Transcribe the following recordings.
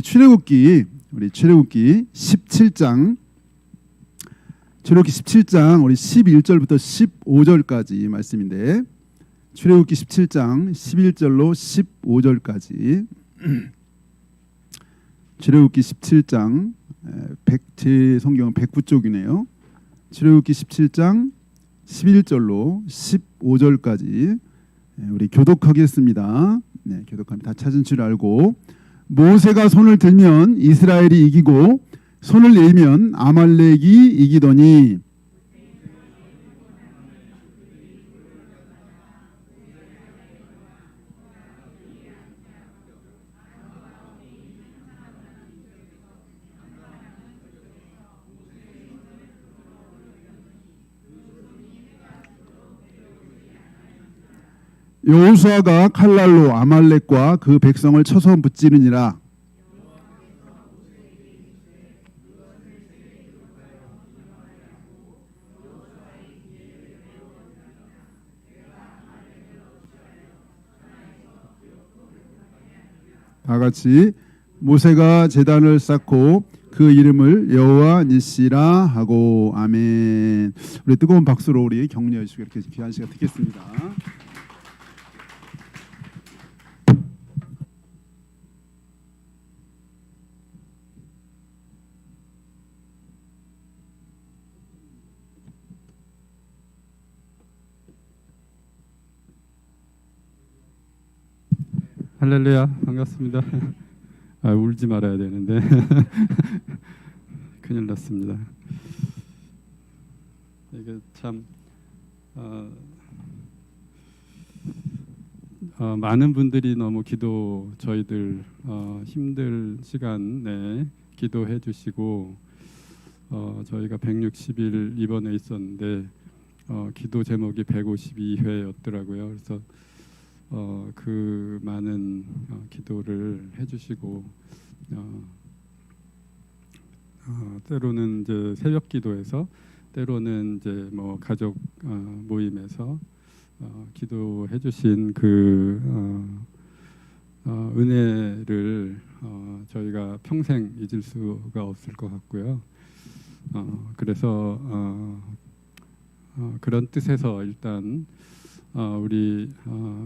출애굽기 17장 우리 11절부터 15절까지 말씀인데, 출애굽기 17장 11절로 15절까지 출애굽기 17장 제 성경은 109쪽이네요. 출애굽기 17장 11절로 15절까지 우리 교독하겠습니다. 네, 교독하면 다 찾은 줄 알고. 모세가 손을 들면 이스라엘이 이기고 손을 내면 아말렉이 이기더니 여호수아가 칼날로 아말렉과 그 백성을 쳐서 무찌르니라. 다 같이 모세가 제단을 쌓고 그 이름을 여호와 니시라 하고. 아멘. 우리 뜨거운 박수로 우리 격려해 주시고 이렇게 귀한 시간 듣겠습니다. 할렐루야, 반갑습니다. 울지 말아야 되는데 큰일 났습니다. 이게 참 많은 분들이 너무 저희들 힘들 시간에 기도해 주시고, 저희가 160일 입원해 있었는데 기도 제목이 152회였더라고요. 그래서 그 많은 기도를 해주시고, 때로는 이제 새벽 기도에서, 때로는 이제 뭐 가족 모임에서 기도해주신 그 은혜를 저희가 평생 잊을 수가 없을 것 같고요. 그래서 그런 뜻에서 일단 우리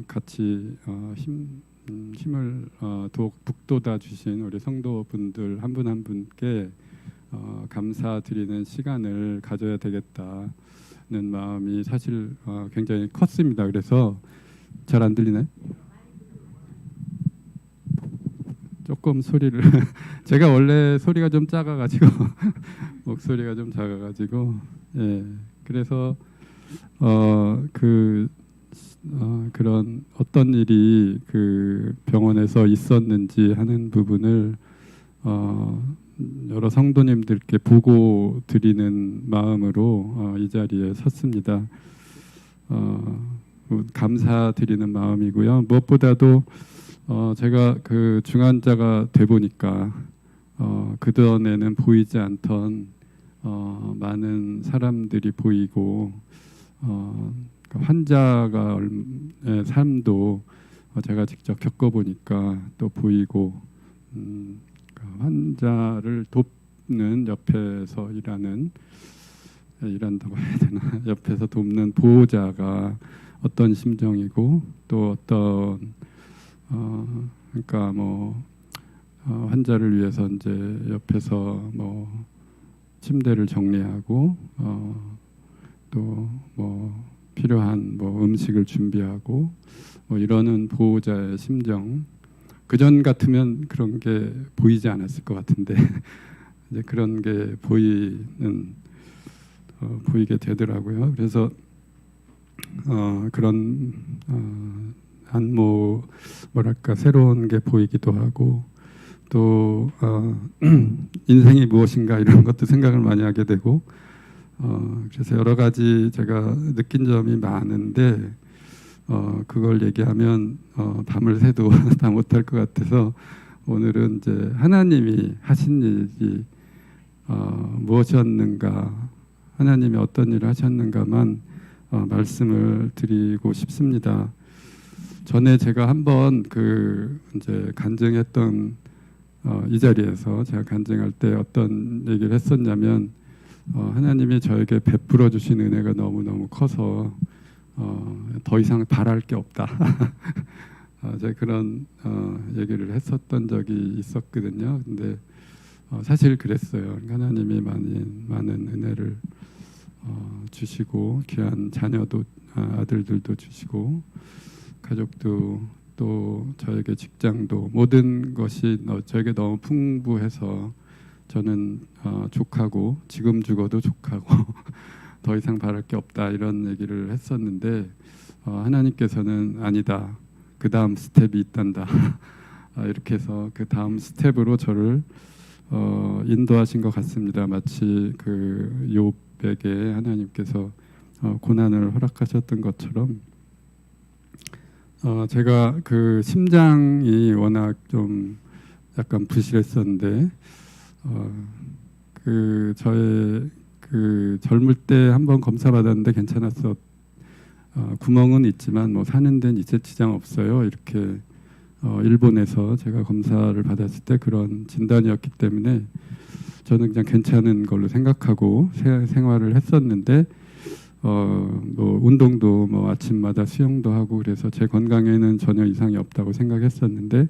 같이 힘을 북돋아 주신 우리 성도분들 한 분 한 분께 감사드리는 시간을 가져야 되겠다는 마음이 사실 굉장히 컸습니다. 그래서 잘 안 들리나요? 조금 소리를 제가 원래 소리가 좀 작아가지고 목소리가 좀 작아가지고, 예, 그래서 그런 어떤 일이 그 병원에서 있었는지 하는 부분을 여러 성도님들께 보고 드리는 마음으로 이 자리에 섰습니다. 감사드리는 마음이고요. 무엇보다도 제가 그 중환자가 돼 보니까 그전에는 보이지 않던 많은 사람들이 보이고, 환자가의 삶도 제가 직접 겪어보니까 또 보이고, 환자를 돕는 옆에서 일한다고 해야 되나, 옆에서 돕는 보호자가 어떤 심정이고, 또 어떤 그러니까 뭐 환자를 위해서 이제 옆에서 뭐 침대를 정리하고 또 뭐 필요한 뭐 음식을 준비하고 뭐 이러는 보호자의 심정, 그전 같으면 그런 게 보이지 않았을 것 같은데 이제 그런 게 보이게 되더라고요. 그래서 그런 뭐랄까 새로운 게 보이기도 하고, 또 인생이 무엇인가 이런 것도 생각을 많이 하게 되고, 그래서 여러 가지 제가 느낀 점이 많은데 그걸 얘기하면 밤을 새도 다 못할 것 같아서 오늘은 이제 하나님이 하신 일이 무엇이었는가, 하나님이 어떤 일을 하셨는가만 말씀을 드리고 싶습니다. 전에 제가 한번 이제 간증했던 이 자리에서 제가 간증할 때 어떤 얘기를 했었냐면 하나님이 저에게 베풀어 주신 은혜가 너무너무 커서 더 이상 바랄 게 없다. 제가 그런 얘기를 했었던 적이 있었거든요. 근데 사실 그랬어요. 하나님이 많은 은혜를 주시고 귀한 자녀도 아들들도 주시고 가족도 또 저에게 직장도 모든 것이 저에게 너무 풍부해서 저는 족하고 지금 죽어도 족하고 더 이상 바랄 게 없다 이런 얘기를 했었는데 하나님께서는 아니다. 그 다음 스텝이 있단다. 이렇게 해서 그 다음 스텝으로 저를 인도하신 것 같습니다. 마치 그 욥에게 하나님께서 고난을 허락하셨던 것처럼 제가 그 심장이 워낙 좀 약간 부실했었는데 그 저의 그 젊을 때 한번 검사 받았는데 괜찮았어. 구멍은 있지만 뭐 사는 데는 이제 지장 없어요. 이렇게 일본에서 제가 검사를 받았을 때 그런 진단이었기 때문에 저는 그냥 괜찮은 걸로 생각하고 생활을 했었는데 뭐 운동도 뭐 아침마다 수영도 하고 그래서 제 건강에는 전혀 이상이 없다고 생각했었는데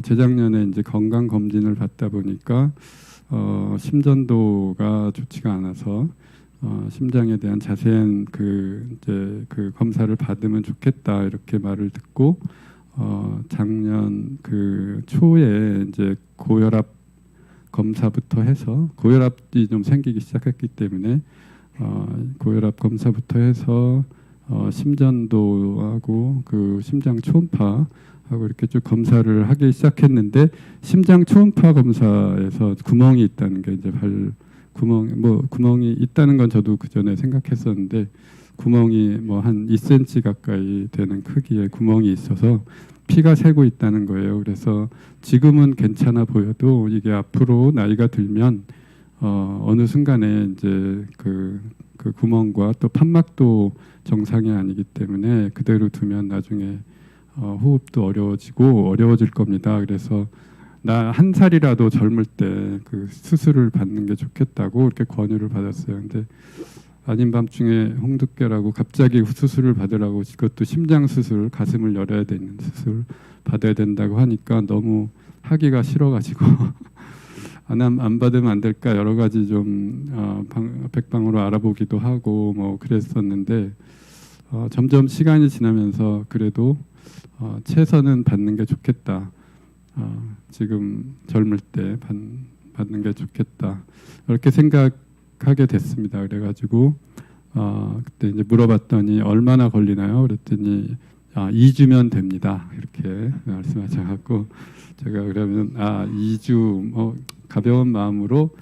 재작년에 이제 건강 검진을 받다 보니까 심전도가 좋지가 않아서 심장에 대한 자세한 그 검사를 받으면 좋겠다 이렇게 말을 듣고 작년 그 초에 이제 고혈압 검사부터 해서 고혈압이 좀 생기기 시작했기 때문에 고혈압 검사부터 해서 심전도하고 그 심장 초음파하고 이렇게 쭉 검사를 하기 시작했는데 심장 초음파 검사에서 구멍이 있다는 게 이제 구멍이 있다는 건 저도 그 전에 생각했었는데 구멍이 뭐 한 2cm 가까이 되는 크기의 구멍이 있어서 피가 새고 있다는 거예요. 그래서 지금은 괜찮아 보여도 이게 앞으로 나이가 들면 어느 순간에 이제 그 구멍과 또 판막도 정상이 아니기 때문에 그대로 두면 나중에 호흡도 어려워질 겁니다. 그래서 나 한 살이라도 젊을 때 그 수술을 받는 게 좋겠다고 이렇게 권유를 받았어요. 근데 아닌 밤중에 홍두깨라고 갑자기 수술을 받으라고 그것도 심장 수술, 가슴을 열어야 되는 수술 받아야 된다고 하니까 너무 하기가 싫어가지고 안 받으면 안 될까 여러 가지 좀 백방으로 알아보기도 하고 뭐 그랬었는데 점점 시간이 지나면서 그래도 최선은 받는 게 좋겠다. 지금 젊을 때 받는 게 좋겠다. 이렇게 생각하게 됐습니다. 그래가지고 그때 이제 물어봤더니 얼마나 걸리나요? 그랬더니 2주면 됩니다. 이렇게 말씀하셔갖고 제가 그러면 2주 뭐 가벼운 마음으로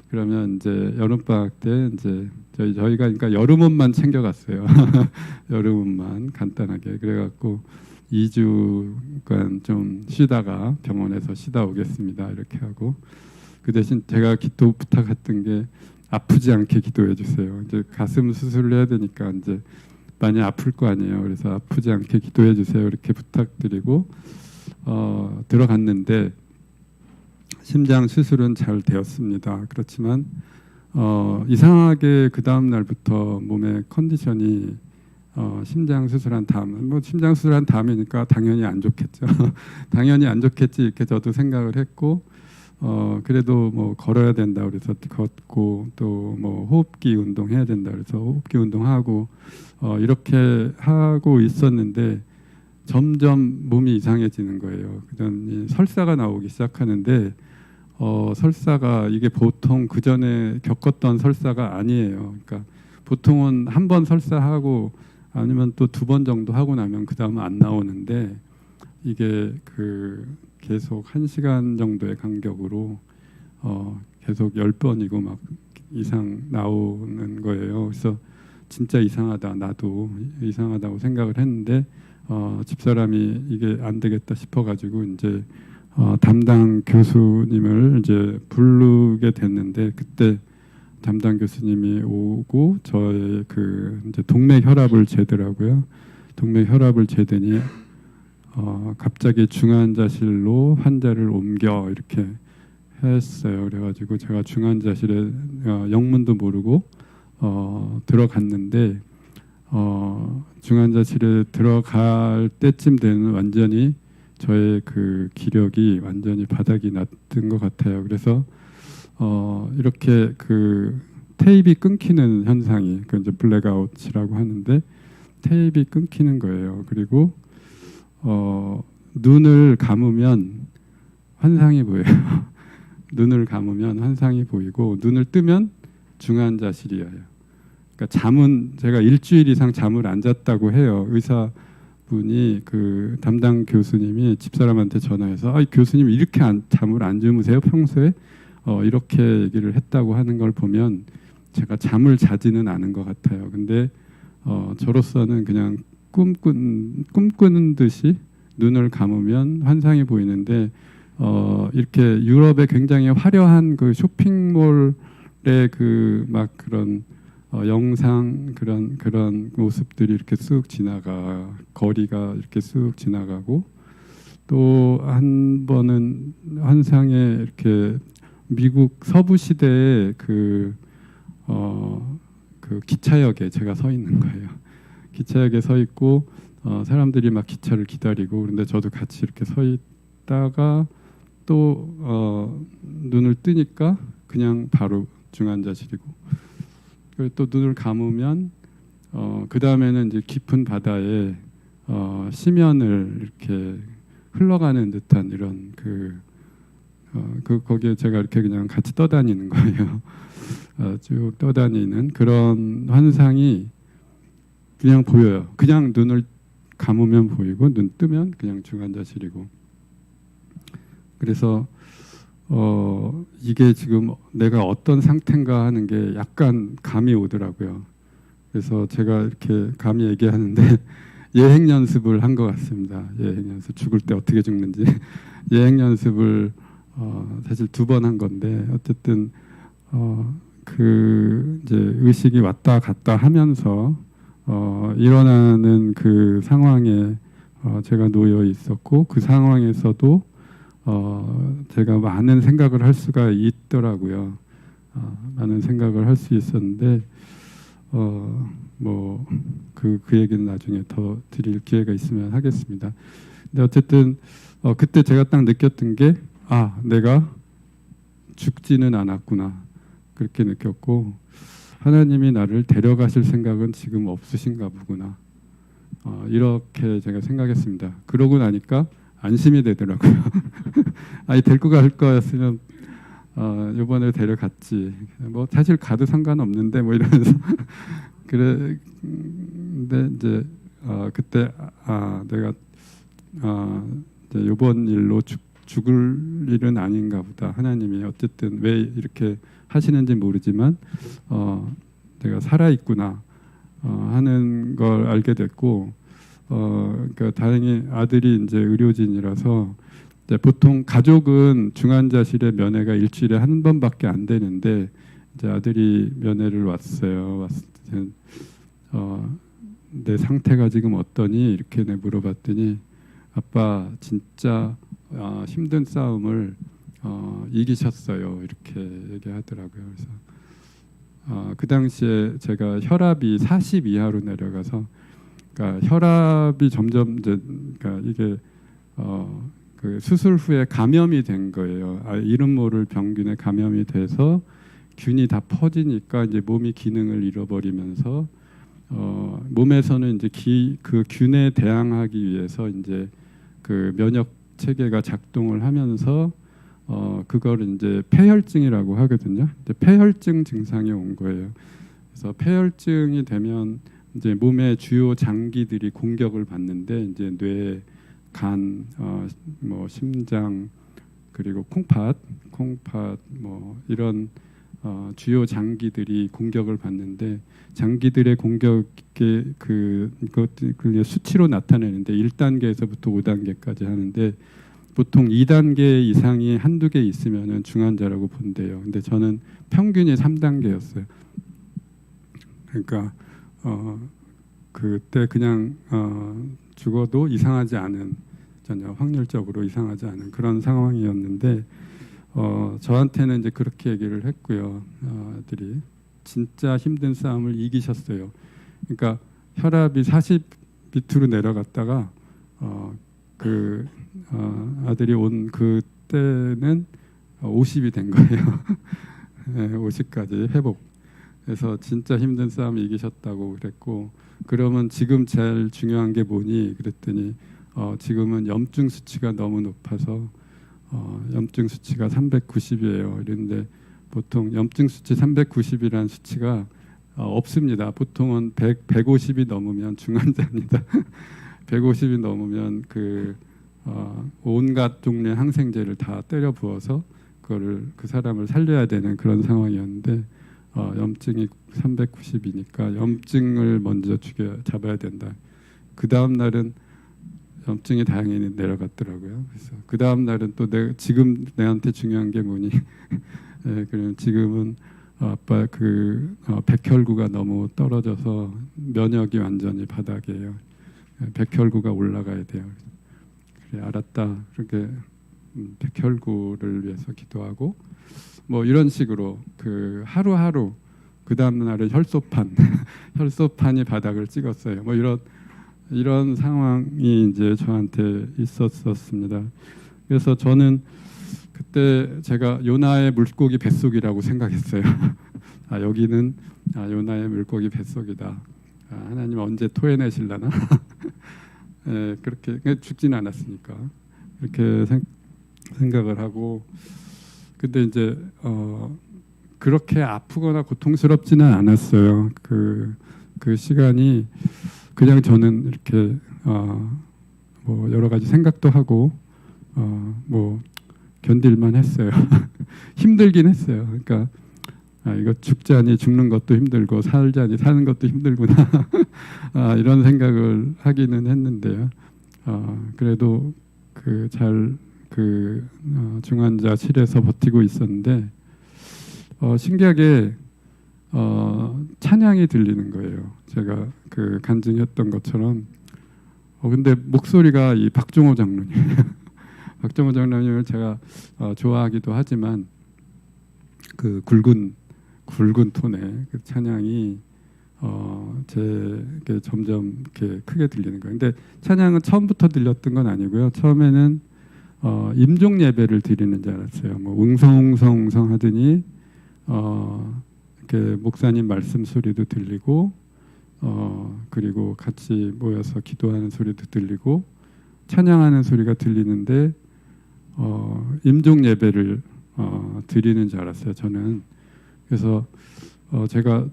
그러면 이제 여름방학 때 이제 저희가 그러니까 여름옷만 챙겨갔어요. 여름옷만 간단하게 그래갖고 2주간 좀 쉬다가 병원에서 쉬다 오겠습니다. 이렇게 하고 그 대신 제가 기도 부탁했던 게 아프지 않게 기도해 주세요. 이제 가슴 수술을 해야 되니까 이제 많이 아플 거 아니에요. 그래서 아프지 않게 기도해 주세요. 이렇게 부탁드리고 들어갔는데 심장 수술은 잘 되었습니다. 그렇지만 이상하게 그 다음 날부터 몸의 컨디션이 심장 수술한 다음 뭐 심장 수술한 다음이니까 당연히 안 좋겠죠. 당연히 안 좋겠지 이렇게 저도 생각을 했고 그래도 뭐 걸어야 된다 그래서 걷고 또 뭐 호흡기 운동 해야 된다 그래서 호흡기 운동하고 이렇게 하고 있었는데 점점 몸이 이상해지는 거예요. 그다음에 설사가 나오기 시작하는데 설사가 이게 보통 그 전에 겪었던 설사가 아니에요. 그러니까 보통은 한 번 설사하고 아니면 또 2번 정도 하고 나면 그 다음은 안 나오는데 이게 계속 1시간 정도의 간격으로 계속 10번이고 막 이상 나오는 거예요. 그래서 진짜 이상하다. 나도 이상하다고 생각을 했는데 집사람이 이게 안 되겠다 싶어가지고 이제 담당 교수님을 이제 부르게 됐는데 그때 담당 교수님이 오고 저의 이제 동맥 혈압을 재더라고요. 동맥 혈압을 재더니 갑자기 중환자실로 환자를 옮겨 이렇게 했어요. 그래가지고 제가 중환자실에 영문도 모르고 들어갔는데 중환자실에 들어갈 때쯤 되는 완전히 저의 그 기력이 완전히 바닥이 났던 것 같아요. 그래서 이렇게 그 테이프 끊기는 현상이 그 이제 블랙아웃이라고 하는데 테이프 끊기는 거예요. 그리고 눈을 감으면 환상이 보여요. 눈을 감으면 환상이 보이고 눈을 뜨면 중환자실이에요. 그러니까 잠은 제가 일주일 이상 잠을 안 잤다고 해요. 의사분이 그 담당 교수님이 집사람한테 전화해서 교수님 이렇게 잠을 안 주무세요 평소에? 이렇게 얘기를 했다고 하는 걸 보면 제가 잠을 자지는 않은 것 같아요. 근데 저로서는 그냥 꿈꾸는 듯이 눈을 감으면 환상이 보이는데 이렇게 유럽의 굉장히 화려한 그 쇼핑몰의 그 막 그런 영상 그런 모습들이 이렇게 쑥 지나가 거리가 이렇게 쑥 지나가고 또 한 번은 환상에 이렇게 미국 서부 시대의 그 기차역에 제가 서 있는 거예요. 기차역에 서 있고 사람들이 막 기차를 기다리고 그런데 저도 같이 이렇게 서 있다가 또 눈을 뜨니까 그냥 바로 중환자실이고 그리고 또 눈을 감으면 그 다음에는 이제 깊은 바다에 심연을 이렇게 흘러가는 듯한 이런 거기에 제가 이렇게 그냥 같이 떠다니는 거예요. 쭉 떠다니는 그런 환상이 그냥 보여요. 그냥 눈을 감으면 보이고 눈 뜨면 그냥 중환자실이고. 그래서 이게 지금 내가 어떤 상태인가 하는 게 약간 감이 오더라고요. 그래서 제가 이렇게 감히 얘기하는데 예행 연습을 한 것 같습니다. 예행 연습 죽을 때 어떻게 죽는지 예행 연습을 사실 2번 한 건데 어쨌든 그 이제 의식이 왔다 갔다 하면서 일어나는 그 상황에 제가 놓여 있었고 그 상황에서도 제가 많은 생각을 할 수가 있더라고요. 많은 생각을 할 수 있었는데 뭐 그 얘기는 나중에 더 드릴 기회가 있으면 하겠습니다. 근데 어쨌든 그때 제가 딱 느꼈던 게 내가 죽지는 않았구나 그렇게 느꼈고 하나님이 나를 데려가실 생각은 지금 없으신가 보구나 이렇게 제가 생각했습니다. 그러고 나니까 안심이 되더라고요. 데리고 갈 거였으면 이번에 데려갔지. 뭐 사실 가도 상관없는데 뭐 이러면서 그래. 근데 이제 그때 내가 이제 이번 일로 죽을 일은 아닌가 보다. 하나님이 어쨌든 왜 이렇게 하시는지 모르지만 내가 살아 있구나 하는 걸 알게 됐고. 그러니까 다행히 아들이 이제 의료진이라서 이제 보통 가족은 중환자실에 면회가 일주일에 한 번밖에 안 되는데 이제 아들이 면회를 왔어요. 내 상태가 지금 어떠니 이렇게 물어봤더니 아빠 진짜 힘든 싸움을 이기셨어요 이렇게 얘기하더라고요. 그래서 그 당시에 제가 혈압이 40 이하로 내려가서 그러니까 혈압이 점점 이제 그러니까 이게 그 수술 후에 감염이 된 거예요. 이름 모를 병균에 감염이 돼서 균이 다 퍼지니까 이제 몸이 기능을 잃어버리면서 몸에서는 이제 그 균에 대항하기 위해서 이제 그 면역 체계가 작동을 하면서 그걸 이제 폐혈증이라고 하거든요. 이제 폐혈증 증상이 온 거예요. 그래서 폐혈증이 되면 이제 몸의 주요 장기들이 공격을 받는데 이제 뇌, 간, 뭐 심장 그리고 콩팥 뭐 이런 주요 장기들이 공격을 받는데 장기들의 공격의 그것을 수치로 나타내는데 1단계에서부터 5단계까지 하는데 보통 2단계 이상이 한두 개 있으면은 중환자라고 본대요. 근데 저는 평균이 3단계였어요. 그러니까 그때 그냥 죽어도 이상하지 않은 전혀 확률적으로 이상하지 않은 그런 상황이었는데 저한테는 이제 그렇게 얘기를 했고요. 아들이 진짜 힘든 싸움을 이기셨어요. 그러니까 혈압이 40 밑으로 내려갔다가 아들이 온 그때는 50이 된 거예요. 네, 50까지 회복. 그래서 진짜 힘든 싸움 이기셨다고 그랬고, 그러면 지금 제일 중요한 게 뭐니? 그랬더니 지금은 염증 수치가 너무 높아서 염증 수치가 390이에요. 이런데 보통 염증 수치 390이라는 수치가 없습니다. 보통은 150이 넘으면 중환자입니다. 150이 넘으면 온갖 종류의 항생제를 다 때려 부어서 그 사람을 살려야 되는 그런 상황이었는데 염증이 390이니까 염증을 먼저 잡아야 된다. 그 다음 날은 염증이 다행히 내려갔더라고요. 그래서 그 다음 날은 또 지금 내한테 중요한 게 뭐니? 네, 그럼 지금은 아빠 백혈구가 너무 떨어져서 면역이 완전히 바닥이에요. 백혈구가 올라가야 돼요. 그래 알았다. 그렇게 백혈구를 위해서 기도하고 뭐 이런 식으로 하루하루 그 다음 날에 혈소판이 바닥을 찍었어요. 뭐 이런 상황이 이제 저한테 있었습니다. 그래서 저는 그때 제가 요나의 물고기 뱃속이라고 생각했어요. 여기는 요나의 물고기 뱃속이다. 하나님 언제 토해내실라나? 예, 그렇게 죽지는 않았으니까 그렇게 생각을 하고, 근데 이제 그렇게 아프거나 고통스럽지는 않았어요. 그 시간이 그냥 저는 이렇게 뭐 여러 가지 생각도 하고 뭐 견딜만 했어요. 힘들긴 했어요. 그러니까 이거 죽자니 죽는 것도 힘들고 살자니 사는 것도 힘들구나. 이런 생각을 하기는 했는데요. 그래도 중환자실에서 버티고 있었는데 신기하게 찬양이 들리는 거예요. 제가 간증했던 것처럼. 근데 목소리가 이 박종호 장로님. 박정호 장로님을 제가 좋아하기도 하지만 그 굵은 톤의 그 찬양이 제게 점점 이렇게 크게 들리는 거예요. 근데 찬양은 처음부터 들렸던 건 아니고요. 처음에는 임종 예배를 드리는 줄 알았어요. 뭐 웅성웅성 하더니 이렇게 목사님 말씀 소리도 들리고 그리고 같이 모여서 기도하는 소리도 들리고 찬양하는 소리가 들리는데 임종 예배를 드리는 줄 알았어요. 저는. 그래서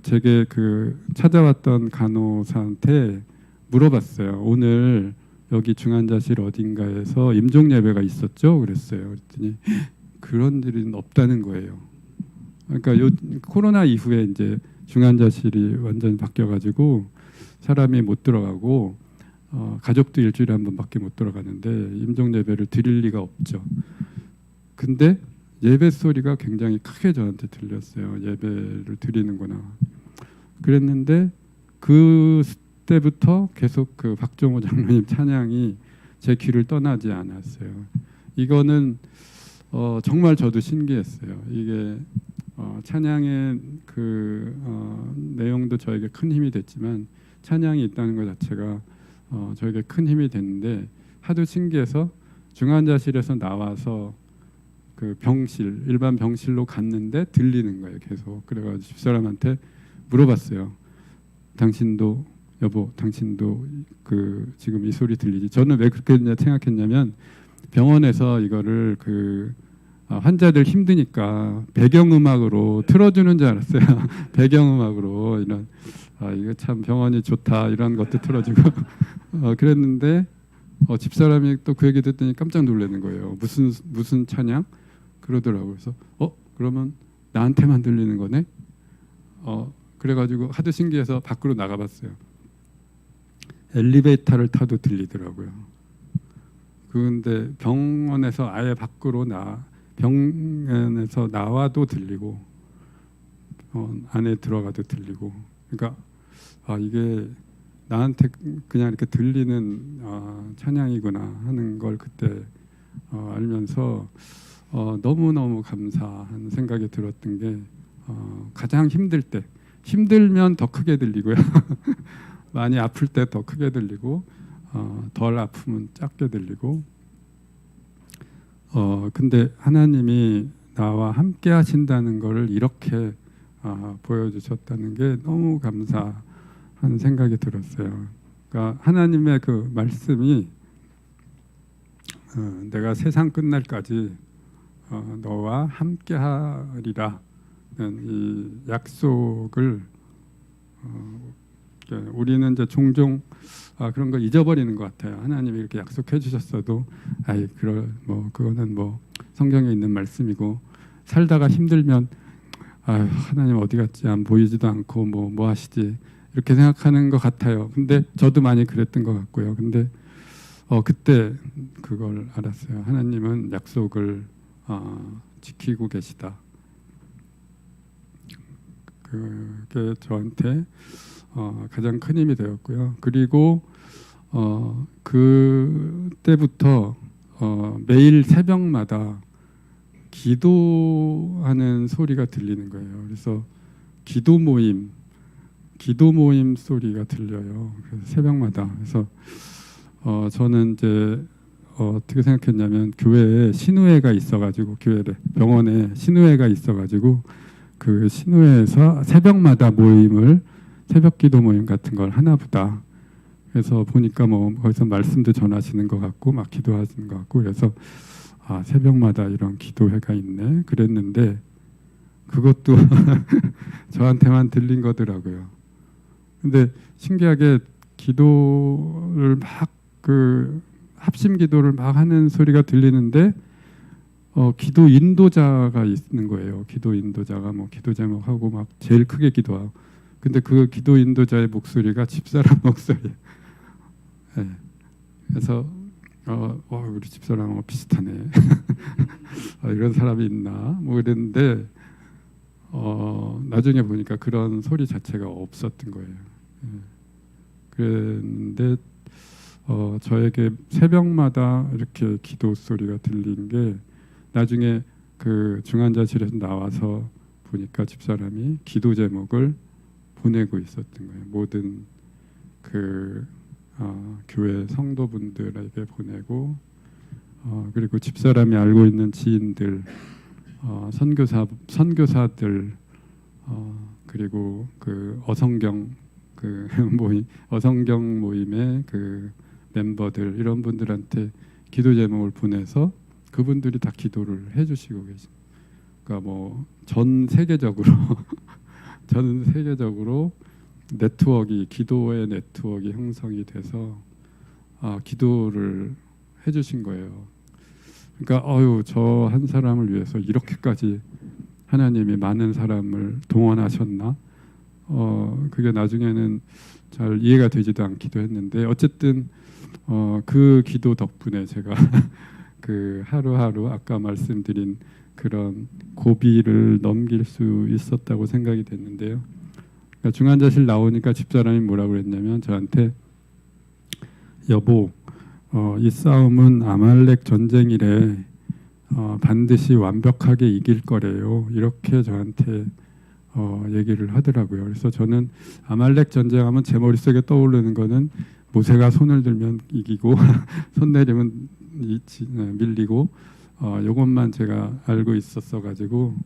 제게 찾아왔던 간호사한테 물어봤어요. 오늘 여기 중환자실 어딘가에서 임종 예배가 있었죠? 그랬어요. 그랬더니 그런 일은 없다는 거예요. 그러니까 코로나 이후에 이제 중환자실이 완전히 바뀌어가지고 사람이 못 들어가고 가족도 일주일에 한 번밖에 못 들어가는데 임종 예배를 드릴 리가 없죠. 근데 예배 소리가 굉장히 크게 저한테 들렸어요. 예배를 드리는구나. 그랬는데 그때부터 계속 박종호 장로님 찬양이 제 귀를 떠나지 않았어요. 이거는 정말 저도 신기했어요. 이게 찬양의 내용도 저에게 큰 힘이 됐지만 찬양이 있다는 것 자체가 저에게 큰 힘이 됐는데 하도 신기해서 중환자실에서 나와서 일반 병실로 갔는데 들리는 거예요. 계속. 그래가지고 집사람한테 물어봤어요. 당신도 지금 이 소리 들리지? 저는 왜 그렇게 생각했냐면 병원에서 이거를 환자들 힘드니까 배경음악으로 틀어주는 줄 알았어요. 배경음악으로 이런 이거 참 병원이 좋다 이런 것도 틀어주고 그랬는데 집사람이 또 그 얘기 듣더니 깜짝 놀라는 거예요. 무슨 찬양? 그러더라고요. 그래서 그러면 나한테만 들리는 거네? 그래가지고 하도 신기해서 밖으로 나가봤어요. 엘리베이터를 타도 들리더라고요. 그런데 병원에서 아예 밖으로 병원에서 나와도 들리고 안에 들어가도 들리고. 그러니까 이게 나한테 그냥 이렇게 들리는 찬양이구나 하는 걸 그때 알면서 너무너무 감사한 생각이 들었던 게 가장 힘들 때, 힘들면 더 크게 들리고요. 많이 아플 때 더 크게 들리고 덜 아프면 작게 들리고 근데 하나님이 나와 함께 하신다는 것을 이렇게 보여주셨다는 게 너무 감사한 생각이 들었어요. 그러니까 하나님의 그 말씀이 내가 세상 끝날까지 너와 함께 하리라 이 약속을 우리는 이제 종종 그런 걸 잊어버리는 것 같아요. 하나님이 이렇게 약속해 주셨어도 그거는 뭐 성경에 있는 말씀이고 살다가 힘들면 하나님 어디 갔지 안 보이지도 않고 뭐 하시지 이렇게 생각하는 것 같아요. 근데 저도 많이 그랬던 것 같고요. 근데 그때 그걸 알았어요. 하나님은 약속을 지키고 계시다. 그게 저한테 가장 큰 힘이 되었고요. 그리고 그때부터 매일 새벽마다 기도하는 소리가 들리는 거예요. 그래서 기도 모임 소리가 들려요. 그래서 새벽마다. 그래서 저는 이제 어떻게 생각했냐면 교회에 신우회가 있어가지고 병원에 신우회가 있어가지고 그 신우회에서 새벽마다 새벽 기도 모임 같은 걸 하나보다. 그래서 보니까 거기서 말씀도 전하시는 것 같고 막 기도하시는 것 같고 그래서 새벽마다 이런 기도회가 있네 그랬는데 그것도 저한테만 들린 거더라고요. 근데 신기하게 기도를 막 합심 기도를 막 하는 소리가 들리는데 기도 인도자가 있는 거예요. 기도 인도자가 기도 제목하고 막 제일 크게 기도하고 근데 그 기도 인도자의 목소리가 집사람 목소리예요. 네. 그래서 우리 집사람하고 비슷하네. 이런 사람이 있나 그랬는데 나중에 보니까 그런 소리 자체가 없었던 거예요. 그랬는데 저에게 새벽마다 이렇게 기도 소리가 들린 게 나중에 그 중환자실에서 나와서 보니까 집사람이 기도 제목을 보내고 있었던 거예요. 모든 교회 성도분들에게 보내고 그리고 집사람이 알고 있는 지인들, 선교사들 그리고 그 어성경 어성경 모임의 그 멤버들 이런 분들한테 기도 제목을 보내서 그분들이 다 기도를 해주시고 계십니다. 그러니까 전 세계적으로 기도의 네트워크가 형성이 돼서 기도를 해주신 거예요. 그러니까 저 한 사람을 위해서 이렇게까지 하나님이 많은 사람을 동원하셨나? 그게 나중에는 잘 이해가 되지도 않기도 했는데 어쨌든 그 기도 덕분에 제가 그 하루하루 아까 말씀드린 그런 고비를 넘길 수 있었다고 생각이 됐는데요. 그러니까 중환자실 나오니까 집사람이 뭐라고 그랬냐면 저한테 여보 이 싸움은 아말렉 전쟁이래. 반드시 완벽하게 이길 거래요. 이렇게 저한테 얘기를 하더라고요. 그래서 저는 아말렉 전쟁하면 제 머릿속에 떠오르는 거는 모세가 손을 들면 이기고 손 내리면 밀리고 이것만 제가 알고 있었어 가지고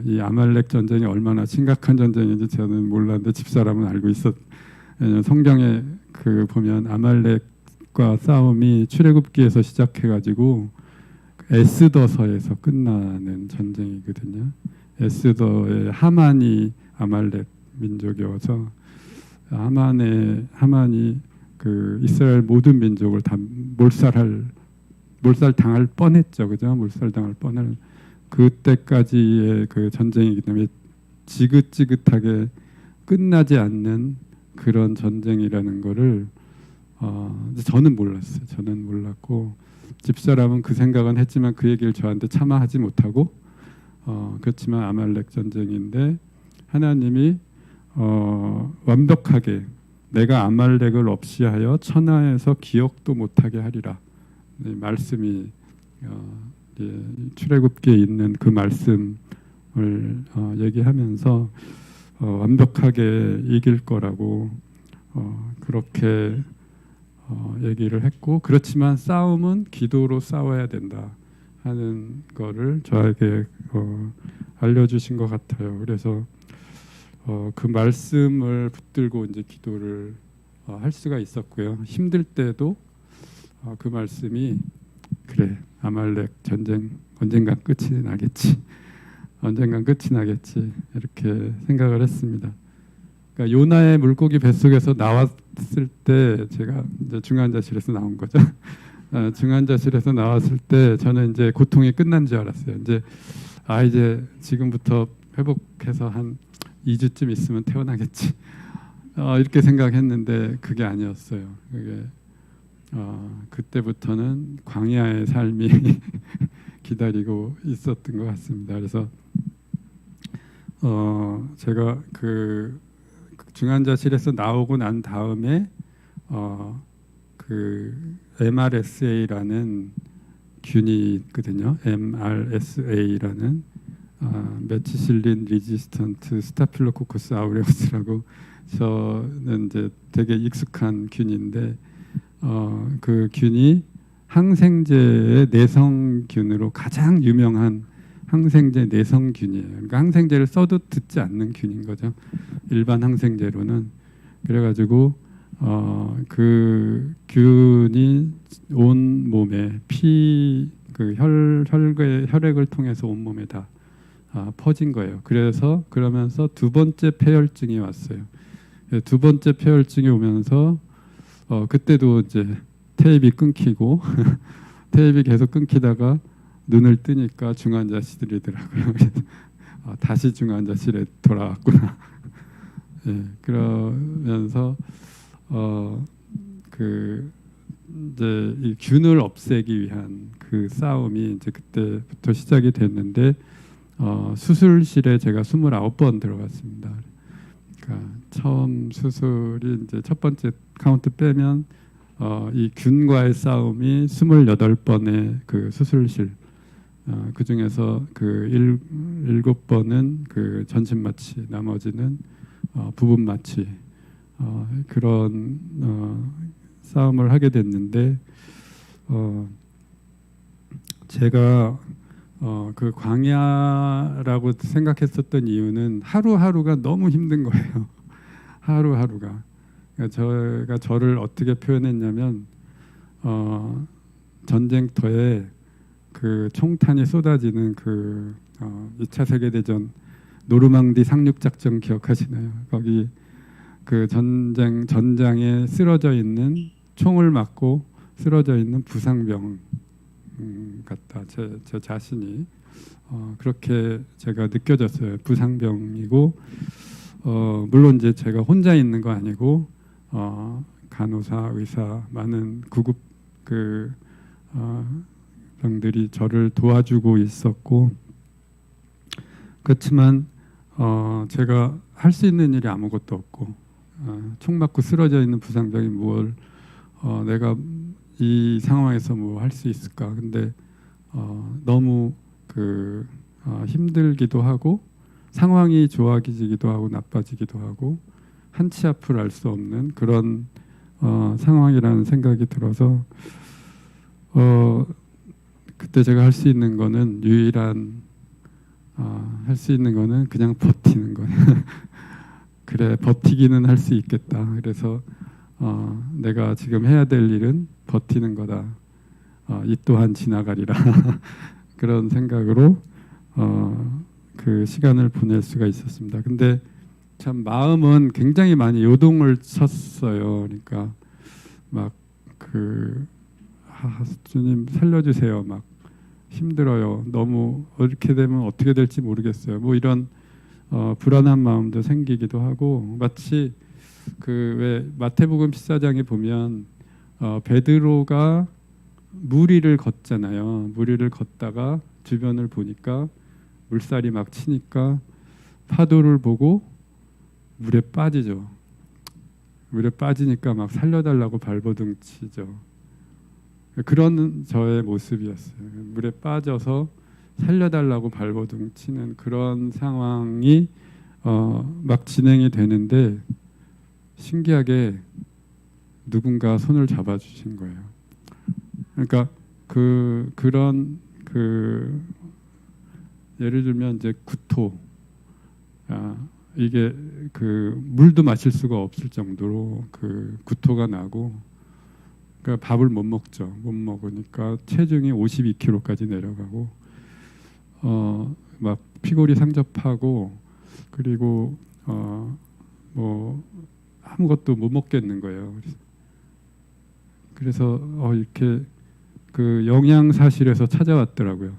이 아말렉 전쟁이 얼마나 심각한 전쟁인지 저는 몰랐는데 집사람은 알고 있었. 성경에 보면 아말렉과 싸움이 출애굽기에서 시작해가지고 에스더서에서 끝나는 전쟁이거든요. 에스더의 하만이 아말렉 민족이어서 하만이 그 이스라엘 모든 민족을 다 몰살당할 뻔했죠, 그죠? 몰살당할 뻔할 그때까지의 그 전쟁이기 때문에 지긋지긋하게 끝나지 않는 그런 전쟁이라는 거를 저는 몰랐어요. 저는 몰랐고 집사람은 그 생각은 했지만 그 얘기를 저한테 차마 하지 못하고 그렇지만 아말렉 전쟁인데 하나님이 완벽하게 내가 아말렉을 없이 하여 천하에서 기억도 못하게 하리라. 이 말씀이 출애굽기에 있는 그 말씀을 얘기하면서 완벽하게 이길 거라고 그렇게 얘기를 했고, 그렇지만 싸움은 기도로 싸워야 된다 하는 거를 저에게 알려주신 것 같아요. 그래서 그 말씀을 붙들고 이제 기도를 할 수가 있었고요. 힘들 때도 그 말씀이 그래, 아말렉 전쟁 언젠간 끝이 나겠지, 언젠간 끝이 나겠지, 이렇게 생각을 했습니다. 그러니까 요나의 물고기 뱃속에서 나왔을 때, 제가 이제 중환자실에서 나온 거죠. 중환자실에서 나왔을 때 저는 이제 고통이 끝난 줄 알았어요. 이제 지금부터 회복해서 한 2주쯤 있으면 태어나겠지, 이렇게 생각했는데 그게 아니었어요. 그게 그때부터는 광야의 삶이 기다리고 있었던 것 같습니다. 그래서 제가 그 중환자실에서 나오고 난 다음에 그 MRSA라는 균이 있거든요. MRSA라는 메치실린 리지스턴트 스타필로코커스 아우레우스라고, 저는 이제 되게 익숙한 균인데 그 균이 항생제의 내성균으로 가장 유명한 항생제 내성균이에요. 그러니까 항생제를 써도 듣지 않는 균인 거죠, 일반 항생제로는. 그래가지고 그 균이 온 몸에 그 혈액을 통해서 온 몸에 다 퍼진 거예요. 그러면서 두 번째 폐혈증이 왔어요. 두 번째 폐혈증이 오면서 그때도 이제 테이프 끊기고 테이프 계속 끊기다가 눈을 뜨니까 중환자실이더라고요. 다시 중환자실에 돌아왔구나. 예, 그러면서 그 이제 이 균을 없애기 위한 그 싸움이 이제 그때부터 시작이 됐는데 수술실에 제가 29번 들어갔습니다. 그러니까 처음 수술이 이제 첫 번째 카운트 빼면 이 균과의 싸움이 28번의 그 수술실, 그 중에서 그 7번은 그 전신 마취, 나머지는 부분 마취, 그런 싸움을 하게 됐는데 제가 그 광야라고 생각했었던 이유는 하루하루가 너무 힘든 거예요. 하루하루가. 그러니까 제가 저를 어떻게 표현했냐면 전쟁터에 그 총탄이 쏟아지는 그 2차 세계대전 노르망디 상륙작전 기억하시나요? 거기 그 전장에 쓰러져 있는, 총을 맞고 쓰러져 있는 부상병 같다. 제 자신이 그렇게 제가 느껴졌어요. 부상병이고 물론 이제 제가 혼자 있는 거 아니고 간호사, 의사, 많은 구급 그 병들이 저를 도와주고 있었고, 그렇지만 제가 할 수 있는 일이 아무것도 없고 총 맞고 쓰러져 있는 부상병이 뭘 내가 이 상황에서 뭐 할 수 있을까? 근데 너무 그 힘들기도 하고 상황이 좋아지기도 하고 나빠지기도 하고 한치 앞을 알 수 없는 그런 상황이라는 생각이 들어서 그때 제가 할 수 있는 거는 할 수 있는 거는 그냥 버티는 거예요. 그래, 버티기는 할 수 있겠다. 그래서 내가 지금 해야 될 일은 버티는 거다. 이 또한 지나가리라. 그런 생각으로 그 시간을 보낼 수가 있었습니다. 근데 참 마음은 굉장히 많이 요동을 쳤어요. 그러니까 막 주님 살려주세요. 막 힘들어요. 너무 이렇게 되면 어떻게 될지 모르겠어요. 뭐 이런 불안한 마음도 생기기도 하고, 마치 그 왜 마태복음 14장에 보면 베드로가 무리를 걷잖아요. 무리를 걷다가 주변을 보니까 물살이 막 치니까 파도를 보고 물에 빠지죠. 물에 빠지니까 막 살려달라고 발버둥 치죠. 그런 저의 모습이었어요. 물에 빠져서 살려달라고 발버둥 치는 그런 상황이 막 진행이 되는데 신기하게 누군가 손을 잡아주신 거예요. 그러니까 그런 예를 들면 이제 구토, 이게 물도 마실 수가 없을 정도로 구토가 나고, 그러니까 밥을 못 먹죠. 못 먹으니까 체중이 52kg까지 내려가고, 막 피골이 상접하고, 그리고 뭐 아무것도 못 먹겠는 거예요. 그래서 이렇게 영양사실에서 찾아왔더라고요.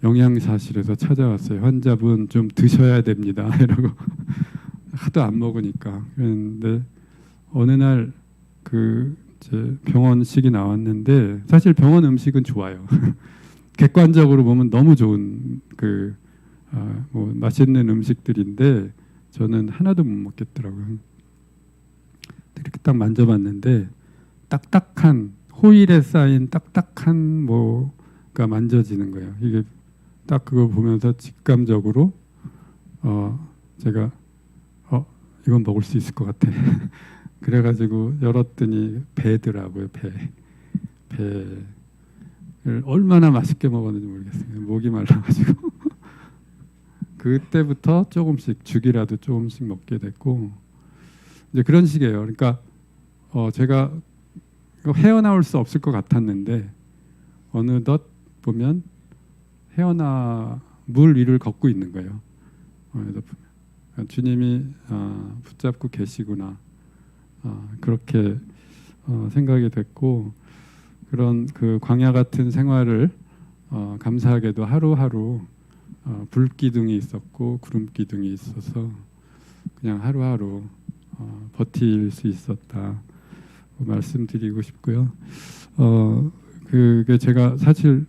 영양사실에서 찾아왔어요. 환자분 좀 드셔야 됩니다. 이러고 하도 안 먹으니까. 그런데 어느 날 이제 병원식이 나왔는데 사실 병원 음식은 좋아요. 객관적으로 보면 너무 좋은 뭐 맛있는 음식들인데 저는 하나도 못 먹겠더라고요. 이렇게 딱 만져봤는데 딱딱한 호일에 쌓인 딱딱한 뭐가 만져지는 거예요. 이게 딱 그거 보면서 직감적으로 제가 이건 먹을 수 있을 것 같아. 그래가지고 열었더니 배더라고요. 배를 얼마나 맛있게 먹었는지 모르겠어요. 목이 말라가지고 그때부터 조금씩 죽이라도 조금씩 먹게 됐고 이제 그런 식이에요. 그러니까 제가 헤어나올 수 없을 것 같았는데 어느덧 보면 물 위를 걷고 있는 거예요. 어느덧 보면 주님이 붙잡고 계시구나. 그렇게 생각이 됐고 그런 광야 같은 생활을 감사하게도 하루하루 불기둥이 있었고 구름 기둥이 있어서 그냥 하루하루 버틸 수 있었다 말씀드리고 싶고요. 그게 제가 사실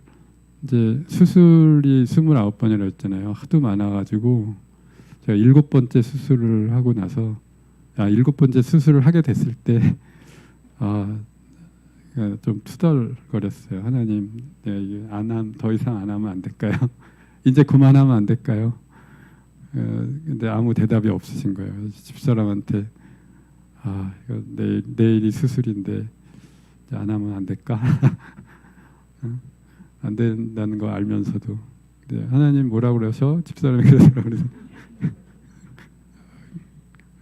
이제 수술이 29번이라 했잖아요. 하도 많아가지고 제가 7번째 수술을 하고 나서 7번째 수술을 하게 됐을 때 좀 투덜거렸어요. 하나님, 이게 더 이상 안 하면 안 될까요? 이제 그만하면 안 될까요? 근데 아무 대답이 없으신 거예요. 집사람한테 이거 내일이 수술인데 안 하면 안 될까? 안 된다는 거 알면서도 하나님 뭐라고 그러셔? 집사람이 그러더라고요. 그래서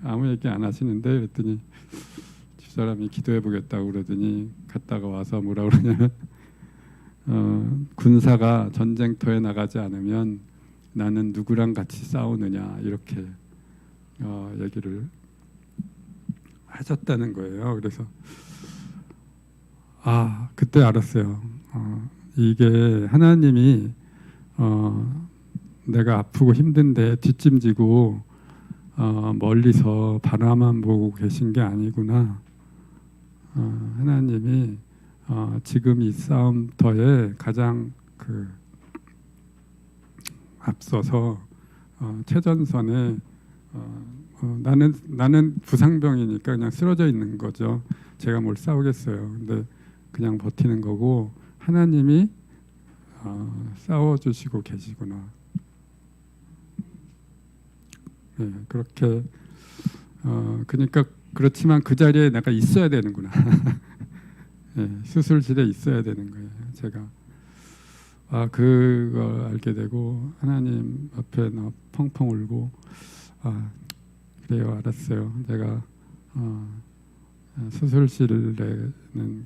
아무 얘기 안 하시는데 그랬더니 집사람이 기도해 보겠다고 그러더니 갔다가 와서 뭐라고 그러냐면 군사가 전쟁터에 나가지 않으면 나는 누구랑 같이 싸우느냐 이렇게 얘기를 하셨다는 거예요. 그래서 그때 알았어요. 이게 하나님이 내가 아프고 힘든데 뒷짐지고 멀리서 바라만 보고 계신 게 아니구나. 하나님이 지금 이 싸움터에 가장 앞서서 최전선에 나는 부상병이니까 그냥 쓰러져 있는 거죠. 제가 뭘 싸우겠어요. 근데 그냥 버티는 거고 하나님이 싸워주시고 계시구나. 네, 그렇게 그러니까 그렇지만 그 자리에 내가 있어야 되는구나. 네, 수술실에 있어야 되는 거예요. 제가 그걸 알게 되고 하나님 앞에 나 펑펑 울고 그래요, 알았어요. 내가 수술실에는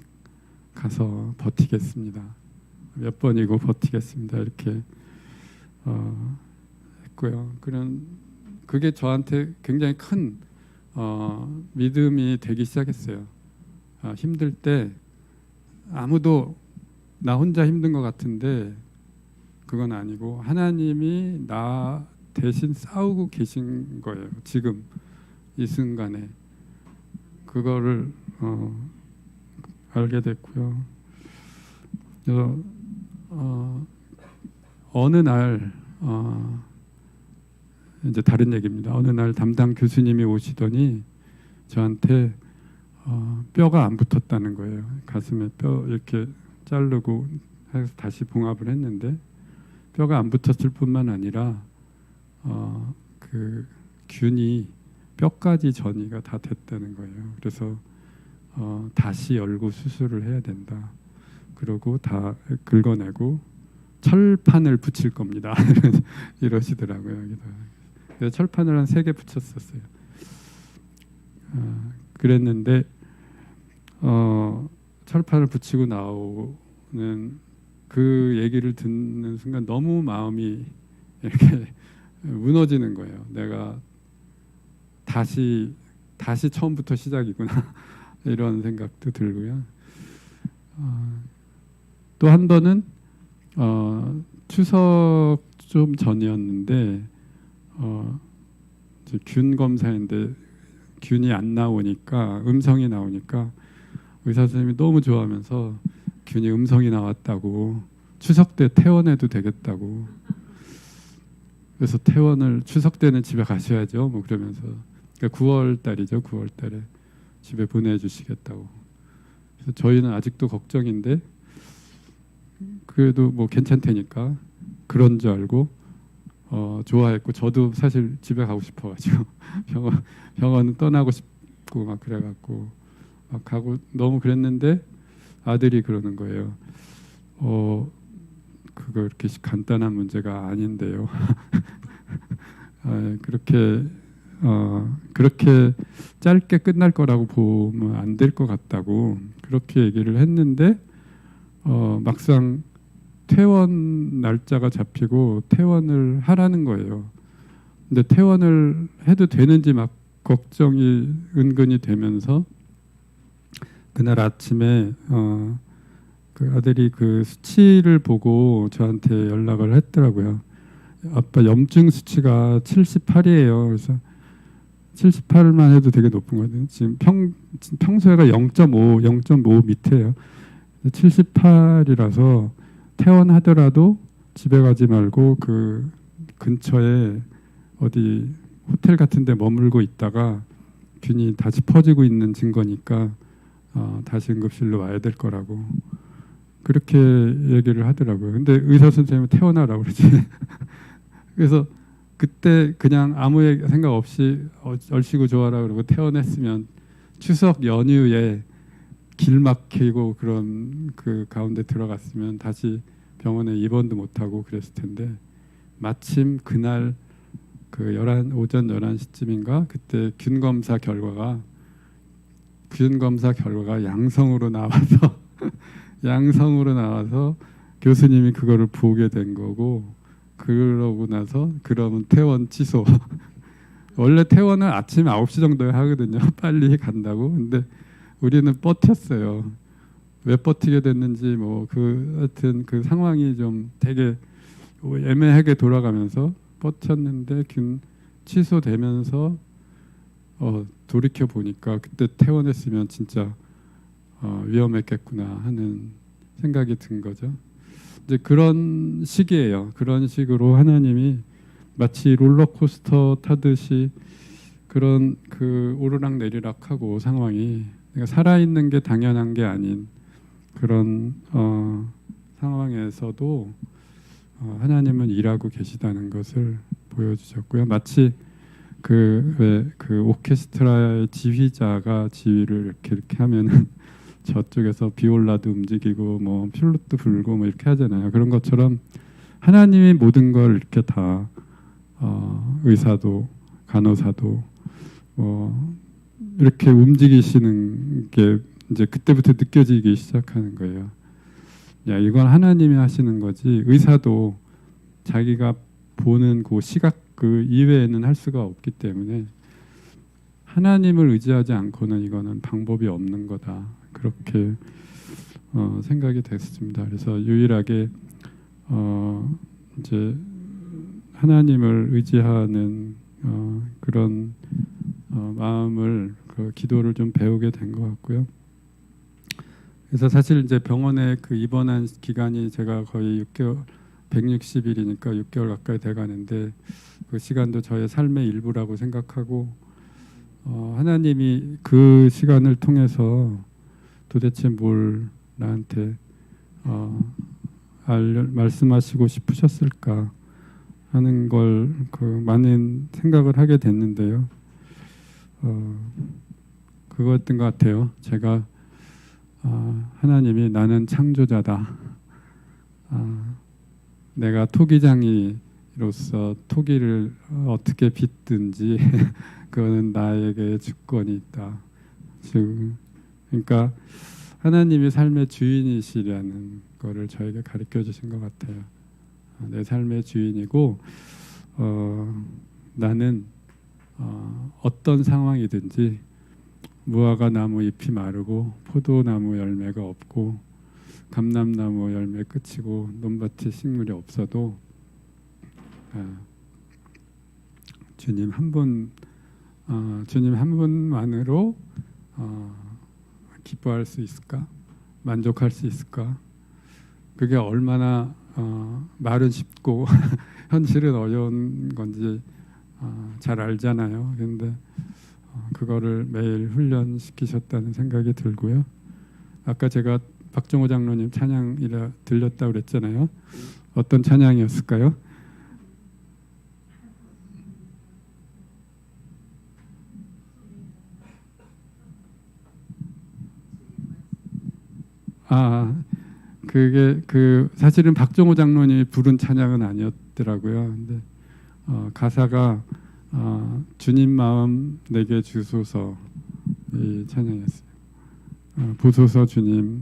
가서 버티겠습니다. 몇 번이고 버티겠습니다. 이렇게 했고요. 그게 저한테 굉장히 큰 믿음이 되기 시작했어요. 힘들 때 아무도 나 혼자 힘든 것 같은데 그건 아니고 하나님이 나 대신 싸우고 계신 거예요. 지금 이 순간에 그거를 알게 됐고요. 그래서 어느 날 이제 다른 얘기입니다. 어느 날 담당 교수님이 오시더니 저한테 뼈가 안 붙었다는 거예요. 가슴에 뼈 이렇게 자르고 해서 다시 봉합을 했는데 뼈가 안 붙었을 뿐만 아니라 그 균이 뼈까지 전이가 다 됐다는 거예요. 그래서 다시 열고 수술을 해야 된다. 그러고 다 긁어내고 철판을 붙일 겁니다. 이러시더라고요. 그래서 철판을 한 3개 붙였었어요. 그랬는데 철판을 붙이고 나오는 그 얘기를 듣는 순간 너무 마음이 이렇게 무너지는 거예요. 내가 다시 처음부터 시작이구나 이런 생각도 들고요. 또 한 번은 추석 좀 전이었는데 균 검사인데 균이 안 나오니까 음성이 나오니까 의사 선생님이 너무 좋아하면서 균이 음성이 나왔다고 추석 때 퇴원해도 되겠다고 그래서 퇴원을 추석 때는 집에 가셔야죠 뭐 그러면서 그러니까 9월 달이죠 9월 달에 집에 보내주시겠다고 그래서 저희는 아직도 걱정인데 그래도 뭐 괜찮다니까 그런 줄 알고 좋아했고 저도 사실 집에 가고 싶어가지고 병원은 떠나고 싶고 막 그래갖고 막 가고 너무 그랬는데 아들이 그러는 거예요. 그거 이렇게 간단한 문제가 아닌데요. 그렇게 짧게 끝날 거라고 보면 안 될 것 같다고 그렇게 얘기를 했는데 막상 퇴원 날짜가 잡히고 퇴원을 하라는 거예요. 근데 퇴원을 해도 되는지 막 걱정이 은근히 되면서 그날 아침에 그 아들이 그 수치를 보고 저한테 연락을 했더라고요. 아빠 염증 수치가 78이에요. 그래서 78만 해도 되게 높은 거거든요. 지금 평소에가 0.5 밑에요. 78이라서 퇴원하더라도 집에 가지 말고 그 근처에 어디 호텔 같은 데 머물고 있다가 균이 다시 퍼지고 있는 증거니까 다시 응급실로 와야 될 거라고 그렇게 얘기를 하더라고요. 근데 의사 선생님은 퇴원하라고 그러지. 그래서 그때 그냥 아무 생각 없이 얼씨구 좋아라 그러고 퇴원했으면 추석 연휴에 길 막히고 그런 그 가운데 들어갔으면 다시 병원에 입원도 못하고 그랬을 텐데 마침 그날 그 오전 11시쯤인가 그때 균 검사 결과가 양성으로 나와서 교수님이 그거를 보게 된 거고 그러고 나서 그러면 퇴원 취소. 원래 퇴원은 아침 9시 정도에 하거든요. 빨리 간다고. 근데 우리는 버텼어요. 왜 버티게 됐는지 뭐 하여튼 그 상황이 좀 되게 애매하게 돌아가면서 버텼는데 균 취소되면서 돌이켜 보니까 그때 퇴원했으면 진짜 위험했겠구나 하는 생각이 든 거죠. 이제 그런 시기예요. 그런 식으로 하나님이 마치 롤러코스터 타듯이 그런 그 오르락 내리락하고 상황이 살아있는 게 당연한 게 아닌 그런 상황에서도 하나님은 일하고 계시다는 것을 보여주셨고요. 마치 그 오케스트라의 지휘자가 지휘를 이렇게 하면은 저쪽에서 비올라도 움직이고 뭐 플룻도 불고 뭐 이렇게 하잖아요. 그런 것처럼 하나님이 모든 걸 이렇게 다 의사도 간호사도 이렇게 움직이시는 게 이제 그때부터 느껴지기 시작하는 거예요. 야, 이건 하나님이 하시는 거지. 의사도 자기가 보는 그 시각 그 이외에는 할 수가 없기 때문에 하나님을 의지하지 않고는 이거는 방법이 없는 거다. 그렇게 생각이 됐습니다. 그래서 유일하게 이제 하나님을 의지하는 그런 마음을 그 기도를 좀 배우게 된 것 같고요. 그래서 사실 이제 병원에 그 입원한 기간이 제가 거의 6개월 160일이니까 6개월 가까이 돼가는데 그 시간도 저의 삶의 일부라고 생각하고 하나님이 그 시간을 통해서 도대체 뭘 나한테 말씀하시고 싶으셨을까 하는 걸 많은 생각을 하게 됐는데요. 그거였던 것 같아요. 제가 하나님이 나는 창조자다. 내가 토기장이로서 토기를 어떻게 빚든지 그거는 나에게 주권이 있다. 그러니까 하나님이 삶의 주인이시라는 거를 저에게 가르쳐 주신 것 같아요. 내 삶의 주인이고 나는 어떤 상황이든지 무화과 나무 잎이 마르고 포도나무 열매가 없고 감람나무 열매 끝이고 논밭에 식물이 없어도 주님 한 분만으로 기뻐할 수 있을까? 만족할 수 있을까? 그게 얼마나 말은 쉽고 현실은 어려운 건지 잘 알잖아요. 그런데 그거를 매일 훈련시키셨다는 생각이 들고요. 아까 제가 박정호 장로님 찬양이라 들렸다고 그랬잖아요. 어떤 찬양이었을까요? 그게 사실은 박정호 장로님이 부른 찬양은 아니었더라고요. 근데 가사가 주님 마음 내게 주소서 이 찬양이었어요. 보소서 주님,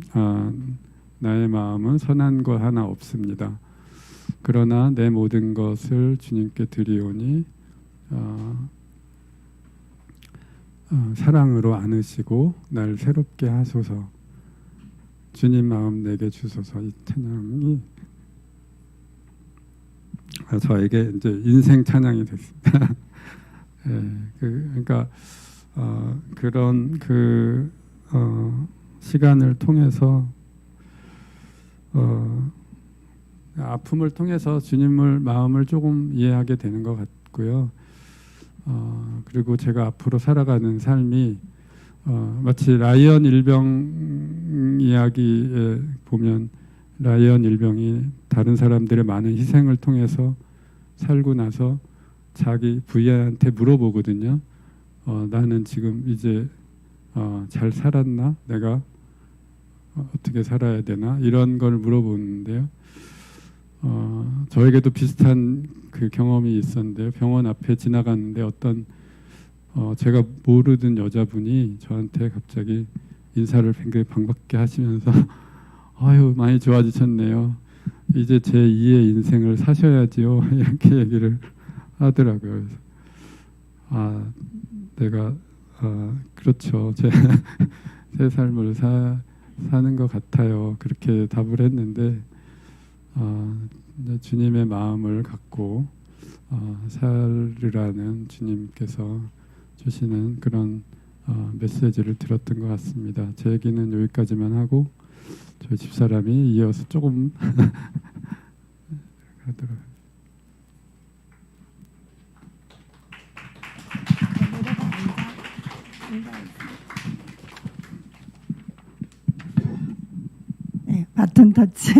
나의 마음은 선한 것 하나 없습니다. 그러나 내 모든 것을 주님께 드리오니 사랑으로 안으시고 날 새롭게 하소서. 주님 마음 내게 주소서. 이 찬양이 저에게 이제 인생 찬양이 됐습니다. 그러니까 그런 시간을 통해서 아픔을 통해서 주님을 마음을 조금 이해하게 되는 것 같고요. 그리고 제가 앞으로 살아가는 삶이 마치 라이언 일병 이야기에 보면 라이언 일병이 다른 사람들의 많은 희생을 통해서 살고 나서 자기 부하한테 물어보거든요. 나는 지금 이제 잘 살았나? 내가 어떻게 살아야 되나? 이런 걸 물어보는데요. 저에게도 비슷한 그 경험이 있었는데요. 병원 앞에 지나갔는데 어떤 제가 모르던 여자분이 저한테 갑자기 인사를 굉장히 반갑게 하시면서 아유 많이 좋아지셨네요. 이제 제 2의 인생을 사셔야지요. 이렇게 얘기를 하더라고요. 그래서 내가 그렇죠. 제 삶을 사는 것 같아요. 그렇게 답을 했는데 주님의 마음을 갖고 살으라는 주님께서 주시는 그런 메시지를 들었던 것 같습니다. 제 얘기는 여기까지만 하고 저희 집사람이 이어서 조금 하도록. 네, 바톤 터치.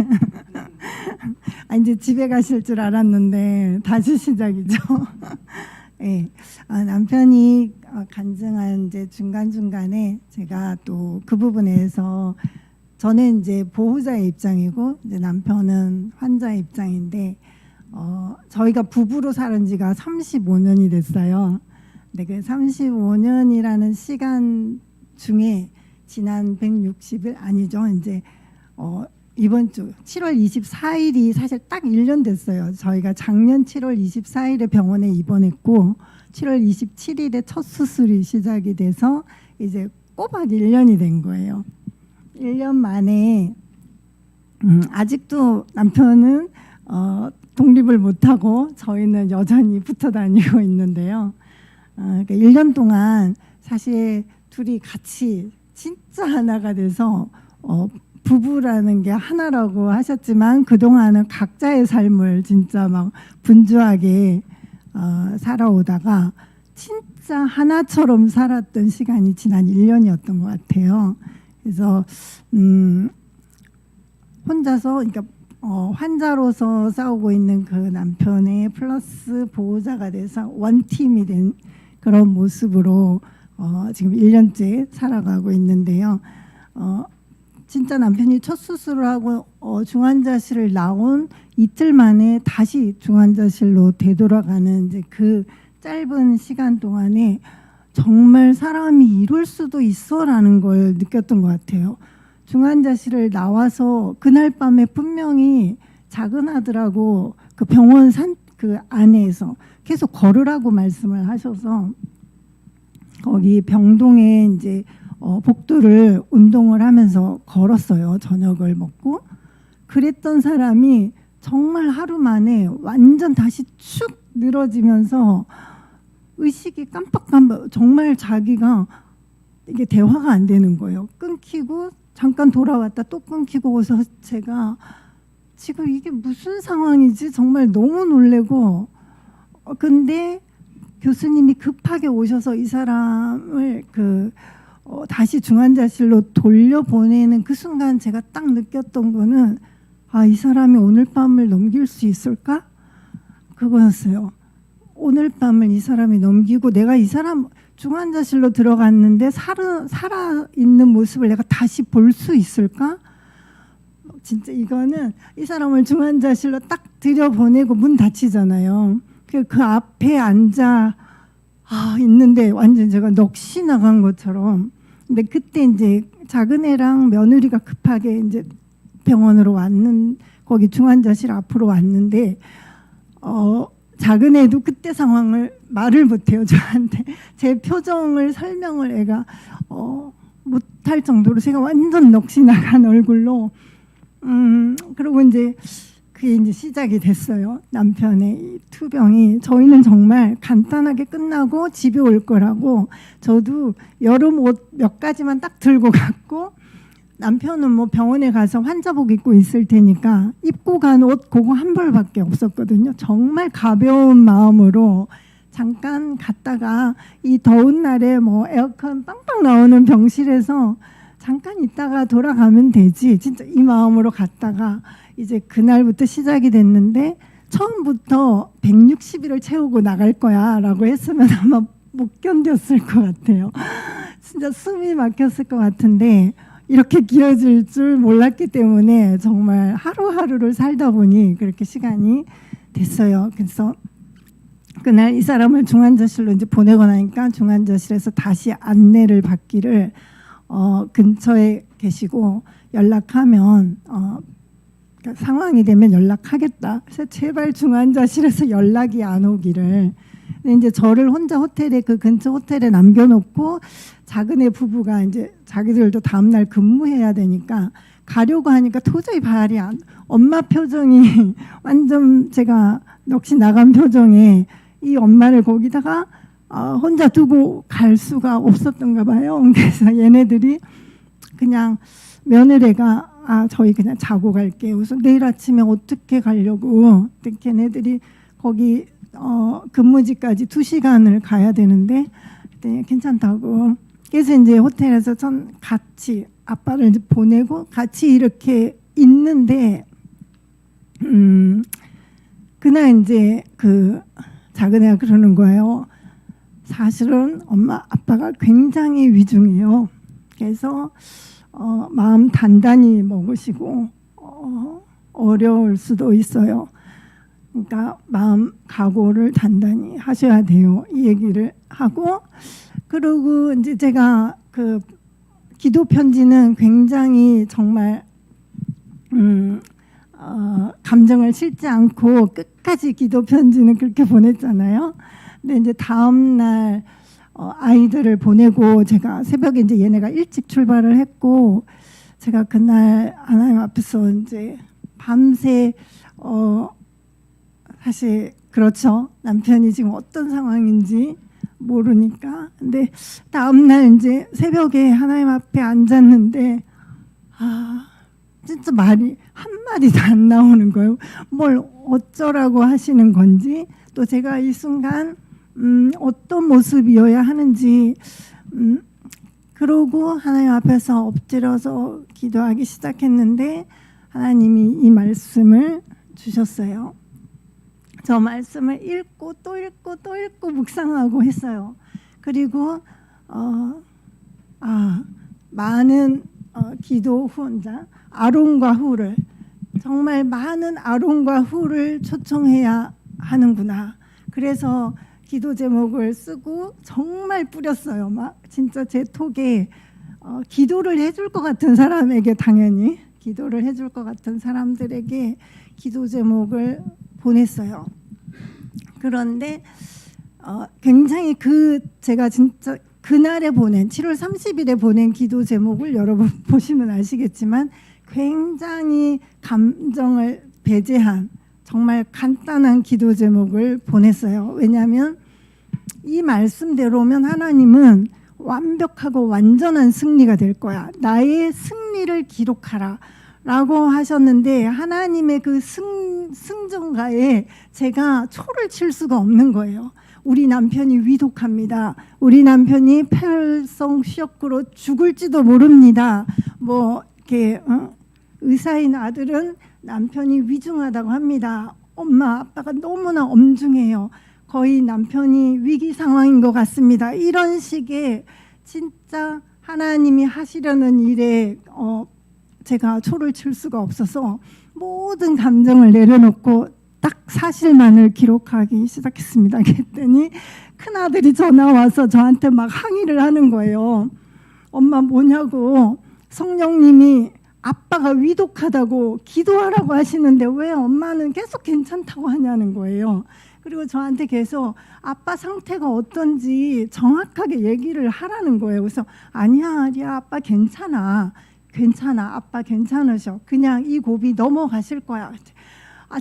이제 집에 가실 줄 알았는데 다시 시작이죠. 네, 남편이 간증한 이제 중간 중간에 제가 또 그 부분에서 저는 이제 보호자의 입장이고 이제 남편은 환자의 입장인데 저희가 부부로 살은 지가 35년이 됐어요. 근데 그 35년이라는 시간 중에 지난 160일 아니죠. 이제 이번 주 7월 24일이 사실 딱 1년 됐어요. 저희가 작년 7월 24일에 병원에 입원했고 7월 27일에 첫 수술이 시작이 돼서 이제 꼬박 1년이 된 거예요. 1년 만에 아직도 남편은 독립을 못하고 저희는 여전히 붙어 다니고 있는데요. 그러니까 1년 동안 사실 둘이 같이 진짜 하나가 돼서 부부라는 게 하나라고 하셨지만 그동안은 각자의 삶을 진짜 막 분주하게 살아오다가 진짜 하나처럼 살았던 시간이 지난 1년이었던 것 같아요. 그래서 혼자서 그러니까 환자로서 싸우고 있는 그 남편의 플러스 보호자가 돼서 원팀이 된 그런 모습으로 지금 1년째 살아가고 있는데요. 진짜 남편이 첫 수술을 하고 중환자실을 나온 이틀 만에 다시 중환자실로 되돌아가는 이제 그 짧은 시간 동안에 정말 사람이 이럴 수도 있어라는 걸 느꼈던 것 같아요. 중환자실을 나와서 그날 밤에 분명히 작은 아들하고 그 병원 그 안에서 계속 걸으라고 말씀을 하셔서 거기 병동에 이제 복도를 운동을 하면서 걸었어요. 저녁을 먹고. 그랬던 사람이 정말 하루 만에 완전 다시 축 늘어지면서 의식이 깜빡깜빡 정말 자기가 이게 대화가 안 되는 거예요. 끊기고 잠깐 돌아왔다 또 끊기고 그래서 제가 지금 이게 무슨 상황이지 정말 너무 놀래고 근데 교수님이 급하게 오셔서 이 사람을 다시 중환자실로 돌려보내는 그 순간 제가 딱 느꼈던 거는 이 사람이 오늘 밤을 넘길 수 있을까? 그거였어요. 오늘 밤을 이 사람이 넘기고 내가 이 사람 중환자실로 들어갔는데 살아있는 모습을 내가 다시 볼 수 있을까? 진짜 이거는 이 사람을 중환자실로 딱 들여보내고 문 닫히잖아요. 그 앞에 앉아 있는데 완전 제가 넋이 나간 것처럼. 근데 그때 이제 작은 애랑 며느리가 급하게 이제 병원으로 거기 중환자실 앞으로 왔는데 작은 애도 그때 상황을 말을 못해요. 저한테 제 표정을 설명을 애가 못할 정도로 제가 완전 넋이 나간 얼굴로 그리고 이제 그게 이제 시작이 됐어요. 남편의 이 투병이 저희는 정말 간단하게 끝나고 집에 올 거라고 저도 여름 옷 몇 가지만 딱 들고 갔고 남편은 뭐 병원에 가서 환자복 입고 있을 테니까 입고 간 옷 그거 한 벌밖에 없었거든요. 정말 가벼운 마음으로 잠깐 갔다가 이 더운 날에 뭐 에어컨 빵빵 나오는 병실에서 잠깐 있다가 돌아가면 되지. 진짜 이 마음으로 갔다가 이제 그날부터 시작이 됐는데 처음부터 160일을 채우고 나갈 거야 라고 했으면 아마 못 견뎠을 것 같아요. 진짜 숨이 막혔을 것 같은데 이렇게 길어질 줄 몰랐기 때문에 정말 하루하루를 살다 보니 그렇게 시간이 됐어요. 그래서 그날 이 사람을 중환자실로 이제 보내고 나니까 중환자실에서 다시 안내를 받기를 근처에 계시고 연락하면 그러니까 상황이 되면 연락하겠다. 그래서 제발 중환자실에서 연락이 안 오기를. 근데 이제 저를 혼자 호텔에 그 근처 호텔에 남겨놓고 작은 애 부부가 이제 자기들도 다음 날 근무해야 되니까 가려고 하니까 도저히 발이 안. 엄마 표정이 완전 제가 넋이 나간 표정에 이 엄마를 거기다가 혼자 두고 갈 수가 없었던가 봐요. 그래서 얘네들이 그냥 며느리가 저희 그냥 자고 갈게요. 그래서 내일 아침에 어떻게 가려고. 근데 걔네들이 거기 근무지까지 2시간을 가야 되는데 그때 괜찮다고. 그래서 이제 호텔에서 전 같이 아빠를 이제 보내고 같이 이렇게 있는데 그날 이제 그 작은 애가 그러는 거예요. 사실은 엄마 아빠가 굉장히 위중해요. 그래서 마음 단단히 먹으시고 어려울 수도 있어요. 그러니까 마음 각오를 단단히 하셔야 돼요. 이 얘기를 하고 그리고 이제 제가 그 기도 편지는 굉장히 정말 감정을 실지 않고 끝까지 기도 편지는 그렇게 보냈잖아요. 근데 이제 다음 날 아이들을 보내고 제가 새벽에 이제 얘네가 일찍 출발을 했고 제가 그날 하나님 앞에서 이제 밤새 사실 그렇죠. 남편이 지금 어떤 상황인지 모르니까. 근데 다음 날 이제 새벽에 하나님 앞에 앉았는데 진짜 말이 한마디도 안 나오는 거예요. 뭘 어쩌라고 하시는 건지. 또 제가 이 순간 어떤 모습이어야 하는지 그러고 하나님 앞에서 엎드려서 기도하기 시작했는데 하나님이 이 말씀을 주셨어요. 저 말씀을 읽고 또 읽고 또 읽고 묵상하고 했어요. 그리고 많은 기도 후원자 아론과 후를 정말 많은 아론과 후를 초청해야 하는구나. 그래서 기도 제목을 쓰고 정말 뿌렸어요. 막 진짜 제 톡에 기도를 해줄 것 같은 사람에게 당연히 기도를 해줄 것 같은 사람들에게 기도 제목을 보냈어요. 그런데 굉장히 제가 진짜 그날에 보낸 7월 30일에 보낸 기도 제목을 여러분 보시면 아시겠지만 굉장히 감정을 배제한 정말 간단한 기도 제목을 보냈어요. 왜냐하면 이 말씀대로면 하나님은 완벽하고 완전한 승리가 될 거야. 나의 승리를 기록하라 라고 하셨는데 하나님의 그 승전가에 제가 초를 칠 수가 없는 거예요. 우리 남편이 위독합니다. 우리 남편이 폐혈성시역으로 죽을지도 모릅니다. 뭐 이렇게 의사인 아들은 남편이 위중하다고 합니다. 엄마 아빠가 너무나 엄중해요. 거의 남편이 위기 상황인 것 같습니다. 이런 식의 진짜 하나님이 하시려는 일에 제가 초를 칠 수가 없어서 모든 감정을 내려놓고 딱 사실만을 기록하기 시작했습니다. 그랬더니 큰아들이 전화 와서 저한테 막 항의를 하는 거예요. 엄마 뭐냐고, 성령님이 아빠가 위독하다고 기도하라고 하시는데 왜 엄마는 계속 괜찮다고 하냐는 거예요. 그리고 저한테 계속 아빠 상태가 어떤지 정확하게 얘기를 하라는 거예요. 그래서 아니야 아빠 괜찮아 아빠 괜찮으셔. 그냥 이 고비 넘어가실 거야.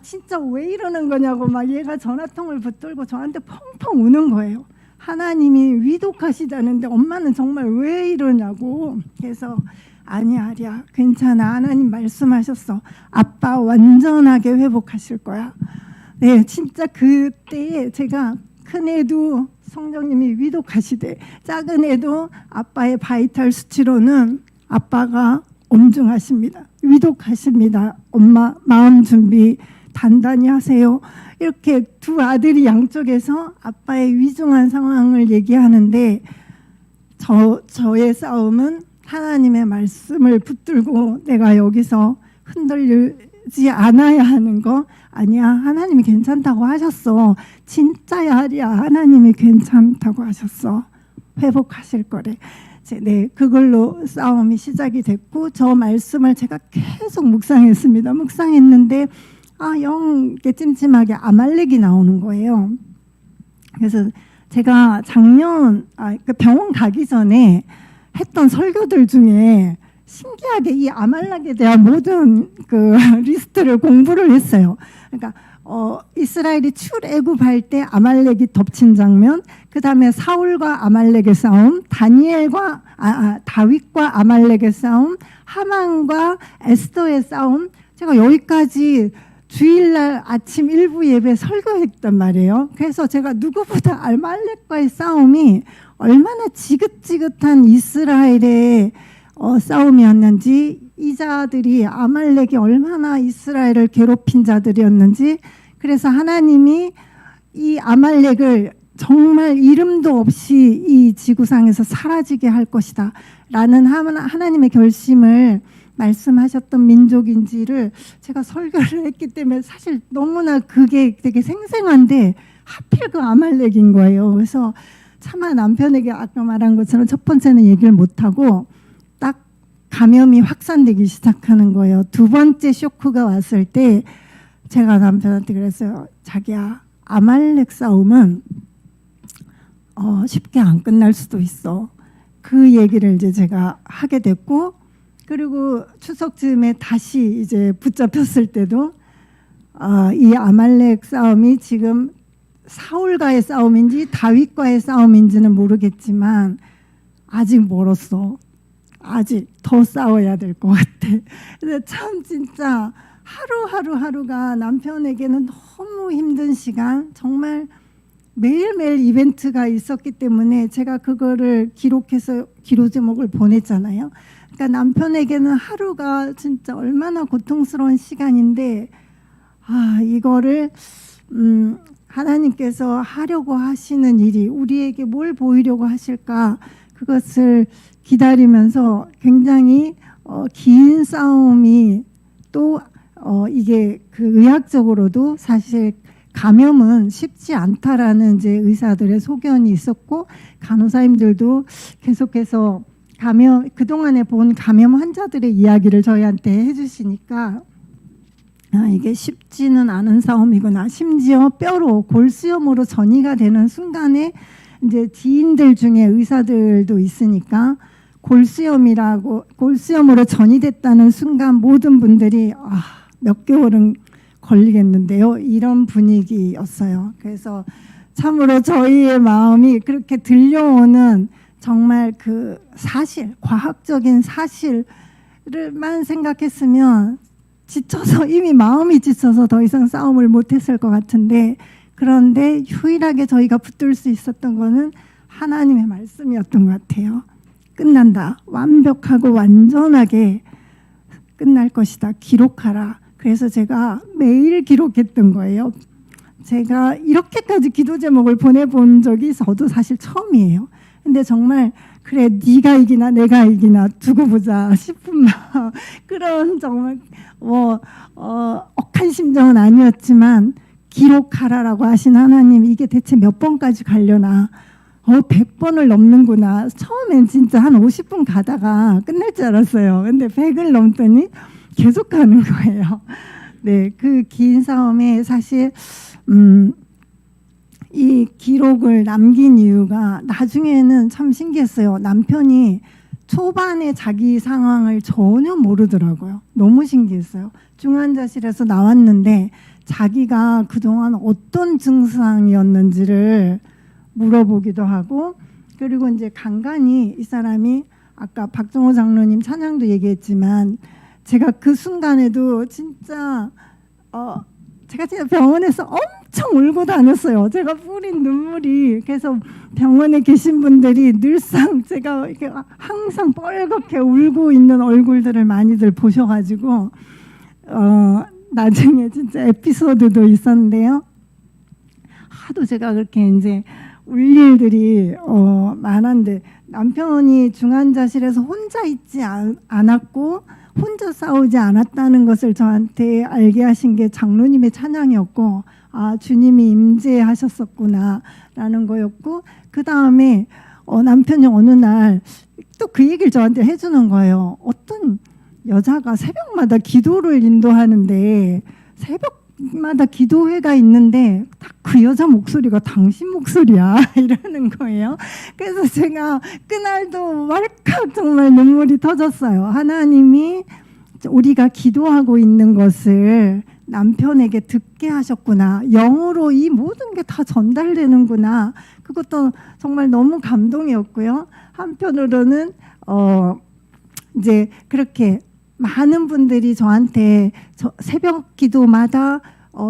진짜 왜 이러는 거냐고 막 얘가 전화통을 붙들고 저한테 펑펑 우는 거예요. 하나님이 위독하시다는데 엄마는 정말 왜 이러냐고. 그래서 아니야 괜찮아. 하나님 말씀하셨어. 아빠 완전하게 회복하실 거야. 네, 진짜 그때에 제가 큰애도 성령님이 위독하시되 작은 애도 아빠의 바이탈 수치로는 아빠가 엄중하십니다. 위독하십니다. 엄마 마음 준비 단단히 하세요. 이렇게 두 아들이 양쪽에서 아빠의 위중한 상황을 얘기하는데 저의 싸움은 하나님의 말씀을 붙들고 내가 여기서 흔들리지 않아야 하는 거 아니야. 하나님이 괜찮다고 하셨어. 진짜야 하리야. 하나님이 괜찮다고 하셨어. 회복하실 거래. 네, 그걸로 싸움이 시작이 됐고 저 말씀을 제가 계속 묵상했습니다. 묵상했는데 영 찜찜하게 아말렉이 나오는 거예요. 그래서 제가 작년 병원 가기 전에 했던 설교들 중에 신기하게 이 아말렉에 대한 모든 그 리스트를 공부를 했어요. 그러니까 이스라엘이 출애굽할 때 아말렉이 덮친 장면, 그 다음에 사울과 아말렉의 싸움, 다윗과 아말렉의 싸움, 하만과 에스더의 싸움. 제가 여기까지 주일날 아침 일부 예배 설교했단 말이에요. 그래서 제가 누구보다 아말렉과의 싸움이 얼마나 지긋지긋한 이스라엘의 싸움이었는지, 이 자들이 아말렉이 얼마나 이스라엘을 괴롭힌 자들이었는지, 그래서 하나님이 이 아말렉을 정말 이름도 없이 이 지구상에서 사라지게 할 것이다 라는 하나님의 결심을 말씀하셨던 민족인지를 제가 설교를 했기 때문에 사실 너무나 그게 되게 생생한데 하필 그 아말렉인 거예요. 그래서 차마 남편에게 아까 말한 것처럼 첫 번째는 얘기를 못하고 딱 감염이 확산되기 시작하는 거예요. 두 번째 쇼크가 왔을 때 제가 남편한테 그랬어요. 자기야, 아말렉 싸움은 쉽게 안 끝날 수도 있어. 그 얘기를 이제 제가 하게 됐고, 그리고 추석 즈음에 다시 이제 붙잡혔을 때도 이 아말렉 싸움이 지금 사울과의 싸움인지 다윗과의 싸움인지는 모르겠지만 아직 멀었어. 아직 더 싸워야 될 것 같아. 그래서 참 진짜 하루가 남편에게는 너무 힘든 시간, 정말 매일매일 이벤트가 있었기 때문에 제가 그거를 기록해서 기도 제목을 보냈잖아요. 그러니까 남편에게는 하루가 진짜 얼마나 고통스러운 시간인데 이거를 하나님께서 하려고 하시는 일이 우리에게 뭘 보이려고 하실까 그것을 기다리면서 굉장히 긴 싸움이 또 이게 그 의학적으로도 사실 감염은 쉽지 않다라는 이제 의사들의 소견이 있었고 간호사님들도 계속해서 그동안에 본 감염 환자들의 이야기를 저희한테 해주시니까 이게 쉽지는 않은 싸움이구나. 심지어 뼈로 골수염으로 전이가 되는 순간에 이제 지인들 중에 의사들도 있으니까 골수염으로 전이됐다는 순간 모든 분들이 몇 개월은 걸리겠는데요. 이런 분위기였어요. 그래서 참으로 저희의 마음이 그렇게 들려오는 정말 그 사실, 과학적인 사실을만 생각했으면 이미 마음이 지쳐서 더 이상 싸움을 못했을 것 같은데 그런데 유일하게 저희가 붙들 수 있었던 거는 하나님의 말씀이었던 것 같아요. 끝난다. 완벽하고 완전하게 끝날 것이다. 기록하라. 그래서 제가 매일 기록했던 거예요. 제가 이렇게까지 기도 제목을 보내본 적이 저도 사실 처음이에요. 근데 정말 그래 네가 이기나 내가 이기나 두고 보자 싶은 그런 정말 억한 심정은 아니었지만 기록하라라고 하신 하나님 이게 대체 몇 번까지 가려나 100번을 넘는구나. 처음엔 진짜 한 50분 가다가 끝날 줄 알았어요. 근데 100을 넘더니 계속 가는 거예요. 네, 그 긴 싸움에 사실 이 기록을 남긴 이유가 나중에는 참 신기했어요. 남편이 초반에 자기 상황을 전혀 모르더라고요. 너무 신기했어요. 중환자실에서 나왔는데 자기가 그동안 어떤 증상이었는지를 물어보기도 하고 그리고 이제 간간히 이 사람이 아까 박정호 장로님 찬양도 얘기했지만 제가 그 순간에도 진짜 제가 진짜 병원에서 엄청 울고 다녔어요. 제가 뿌린 눈물이 그래서 병원에 계신 분들이 늘상 제가 이렇게 항상 뻘겋게 울고 있는 얼굴들을 많이들 보셔가지고 나중에 진짜 에피소드도 있었는데요. 하도 제가 그렇게 이제 울 일들이 많았는데 남편이 중환자실에서 혼자 있지 않았고 혼자 싸우지 않았다는 것을 저한테 알게 하신 게 장로님의 찬양이었고 주님이 임재하셨었구나 라는 거였고 그 다음에 남편이 어느 날 또 그 얘기를 저한테 해주는 거예요. 어떤 여자가 새벽마다 기도를 인도하는데 새벽마다 기도회가 있는데 딱 그 여자 목소리가 당신 목소리야 이러는 거예요. 그래서 제가 그날도 왈칵 정말 눈물이 터졌어요. 하나님이 우리가 기도하고 있는 것을 남편에게 듣게 하셨구나. 영어로 이 모든 게 다 전달되는구나. 그것도 정말 너무 감동이었고요. 한편으로는 이제 그렇게 많은 분들이 저한테 새벽 기도마다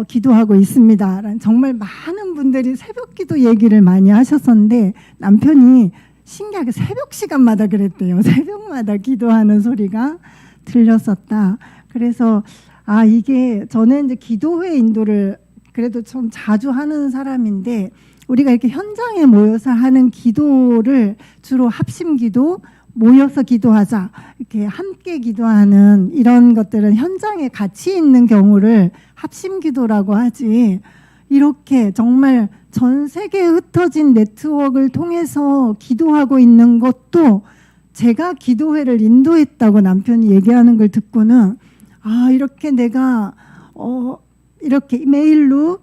기도하고 있습니다. 정말 많은 분들이 새벽 기도 얘기를 많이 하셨었는데 남편이 신기하게 새벽 시간마다 그랬대요. 새벽마다 기도하는 소리가 들렸었다. 그래서 이게 저는 이제 기도회 인도를 그래도 좀 자주 하는 사람인데 우리가 이렇게 현장에 모여서 하는 기도를 주로 합심기도 모여서 기도하자 이렇게 함께 기도하는 이런 것들은 현장에 같이 있는 경우를 합심기도라고 하지 이렇게 정말 전 세계에 흩어진 네트워크를 통해서 기도하고 있는 것도 제가 기도회를 인도했다고 남편이 얘기하는 걸 듣고는 이렇게 내가 이렇게 메일로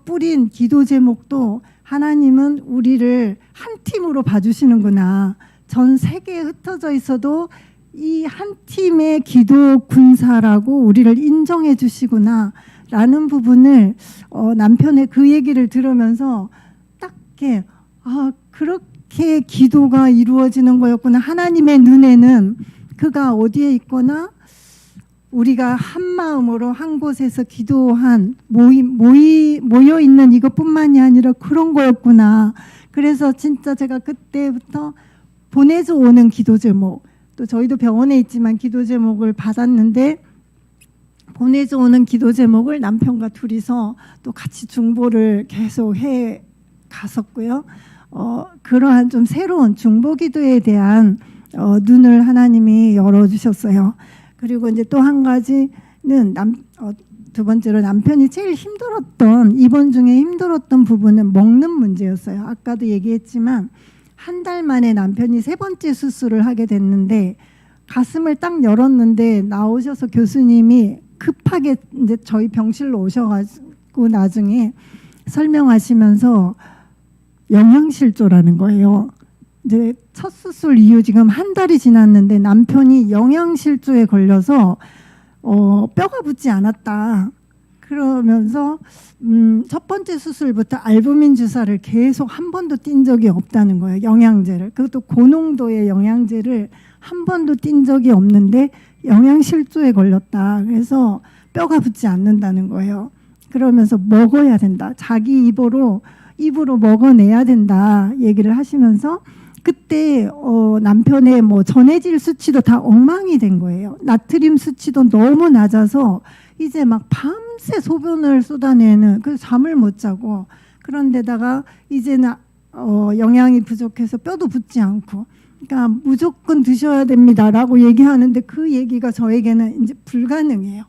뿌린 기도 제목도 하나님은 우리를 한 팀으로 봐주시는구나. 전 세계에 흩어져 있어도 이 한 팀의 기도 군사라고 우리를 인정해 주시구나 라는 부분을 남편의 그 얘기를 들으면서 딱 이렇게 그렇게 기도가 이루어지는 거였구나. 하나님의 눈에는 그가 어디에 있거나 우리가 한 마음으로 한 곳에서 기도한 모여 있는 이것뿐만이 아니라 그런 거였구나. 그래서 진짜 제가 그때부터 보내서 오는 기도 제목, 또 저희도 병원에 있지만 기도 제목을 받았는데 보내서 오는 기도 제목을 남편과 둘이서 또 같이 중보를 계속 해 갔었고요. 그러한 좀 새로운 중보 기도에 대한 눈을 하나님이 열어주셨어요. 그리고 이제 또 한 가지는 두 번째로 남편이 제일 힘들었던, 입원 중에 힘들었던 부분은 먹는 문제였어요. 아까도 얘기했지만 한 달 만에 남편이 3번째 수술을 하게 됐는데 가슴을 딱 열었는데 나오셔서 교수님이 급하게 이제 저희 병실로 오셔가지고 나중에 설명하시면서 영양실조라는 거예요. 이제 첫 수술 이후 지금 한 달이 지났는데 남편이 영양실조에 걸려서 뼈가 붙지 않았다. 그러면서 첫 번째 수술부터 알부민 주사를 계속 한 번도 띈 적이 없다는 거예요. 영양제를. 그것도 고농도의 영양제를 한 번도 띈 적이 없는데 영양실조에 걸렸다. 그래서 뼈가 붙지 않는다는 거예요. 그러면서 먹어야 된다. 자기 입으로 먹어내야 된다. 얘기를 하시면서 그때 남편의 뭐 전해질 수치도 다 엉망이 된 거예요. 나트륨 수치도 너무 낮아서 이제 막 밤새 소변을 쏟아내는, 그래서 잠을 못 자고, 그런데다가 이제는 영양이 부족해서 뼈도 붙지 않고, 그러니까 무조건 드셔야 됩니다라고 얘기하는데 그 얘기가 저에게는 이제 불가능해요.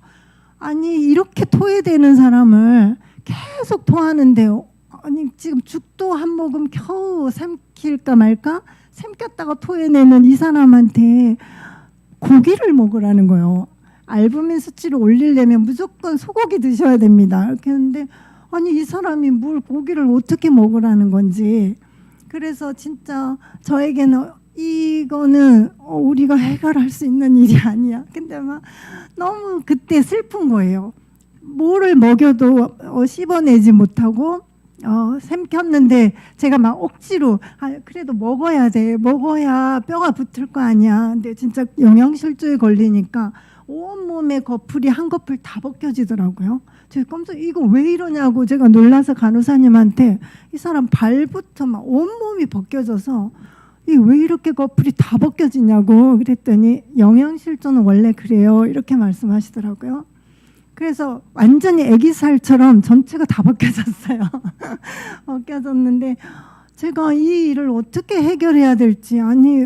아니 이렇게 토해대는 사람을 계속 토하는데요. 아니 지금 죽도 한 모금 겨우 삼킬까 말까 삼켰다가 토해내는 이 사람한테 고기를 먹으라는 거예요. 알부민 수치를 올리려면 무조건 소고기 드셔야 됩니다. 이렇게 했는데 아니 이 사람이 뭘 고기를 어떻게 먹으라는 건지. 그래서 진짜 저에게는 이거는 우리가 해결할 수 있는 일이 아니야. 근데 막 너무 그때 슬픈 거예요. 뭐를 먹여도 씹어내지 못하고 삼켰는데 제가 막 억지로 그래도 먹어야 돼. 먹어야 뼈가 붙을 거 아니야. 근데 진짜 영양실조에 걸리니까 온몸에 거풀이 한 거풀 다 벗겨지더라고요. 제가 깜짝 이거 왜 이러냐고 제가 놀라서 간호사님한테 이 사람 발부터 막 온몸이 벗겨져서 이 왜 이렇게 거풀이 다 벗겨지냐고 그랬더니 영양실조는 원래 그래요. 이렇게 말씀하시더라고요. 그래서 완전히 애기 살처럼 전체가 다 벗겨졌어요. 벗겨졌는데 제가 이 일을 어떻게 해결해야 될지, 아니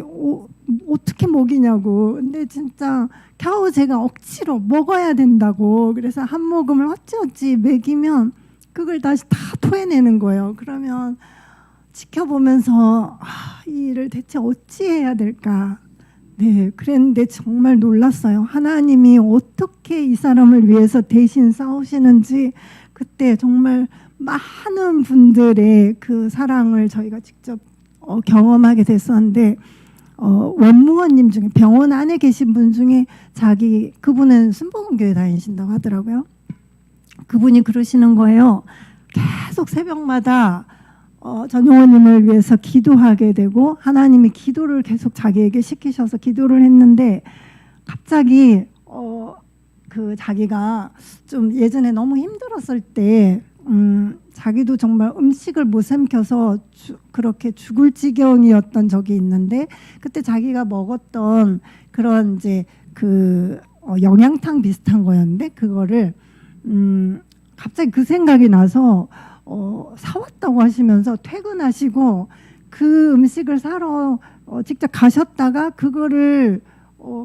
어떻게 먹이냐고. 근데 진짜 겨우 제가 억지로 먹어야 된다고. 그래서 한 모금을 어찌어찌 먹이면 그걸 다시 다 토해내는 거예요. 그러면 지켜보면서 이 일을 대체 어찌 해야 될까. 네, 그랬는데 정말 놀랐어요. 하나님이 어떻게 이 사람을 위해서 대신 싸우시는지 그때 정말 많은 분들의 그 사랑을 저희가 직접 경험하게 됐었는데 원무원님 중에 병원 안에 계신 분 중에 그분은 순복음교회 다니신다고 하더라고요. 그분이 그러시는 거예요. 계속 새벽마다 전용호님을 위해서 기도하게 되고 하나님이 기도를 계속 자기에게 시키셔서 기도를 했는데 갑자기 그 자기가 좀 예전에 너무 힘들었을 때 자기도 정말 음식을 못 삼켜서 그렇게 죽을 지경이었던 적이 있는데 그때 자기가 먹었던 그런 이제 그 영양탕 비슷한 거였는데 그거를 갑자기 그 생각이 나서 사왔다고 하시면서 퇴근하시고 그 음식을 사러 직접 가셨다가 그거를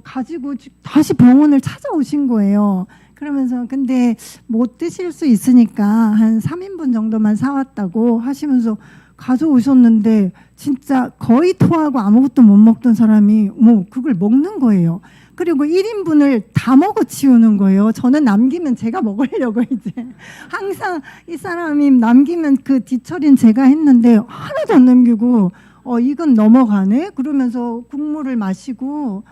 가지고 다시 병원을 찾아오신 거예요. 그러면서 근데 못 드실 수 있으니까 한 3인분 정도만 사왔다고 하시면서 가져오셨는데 진짜 거의 토하고 아무것도 못 먹던 사람이 뭐 그걸 먹는 거예요. 그리고 1인분을 다 먹어 치우는 거예요. 저는 남기면 제가 먹으려고 이제 항상 이 사람이 남기면 그 뒤처리는 제가 했는데 하나도 안 남기고 이건 넘어가네 그러면서 국물을 마시고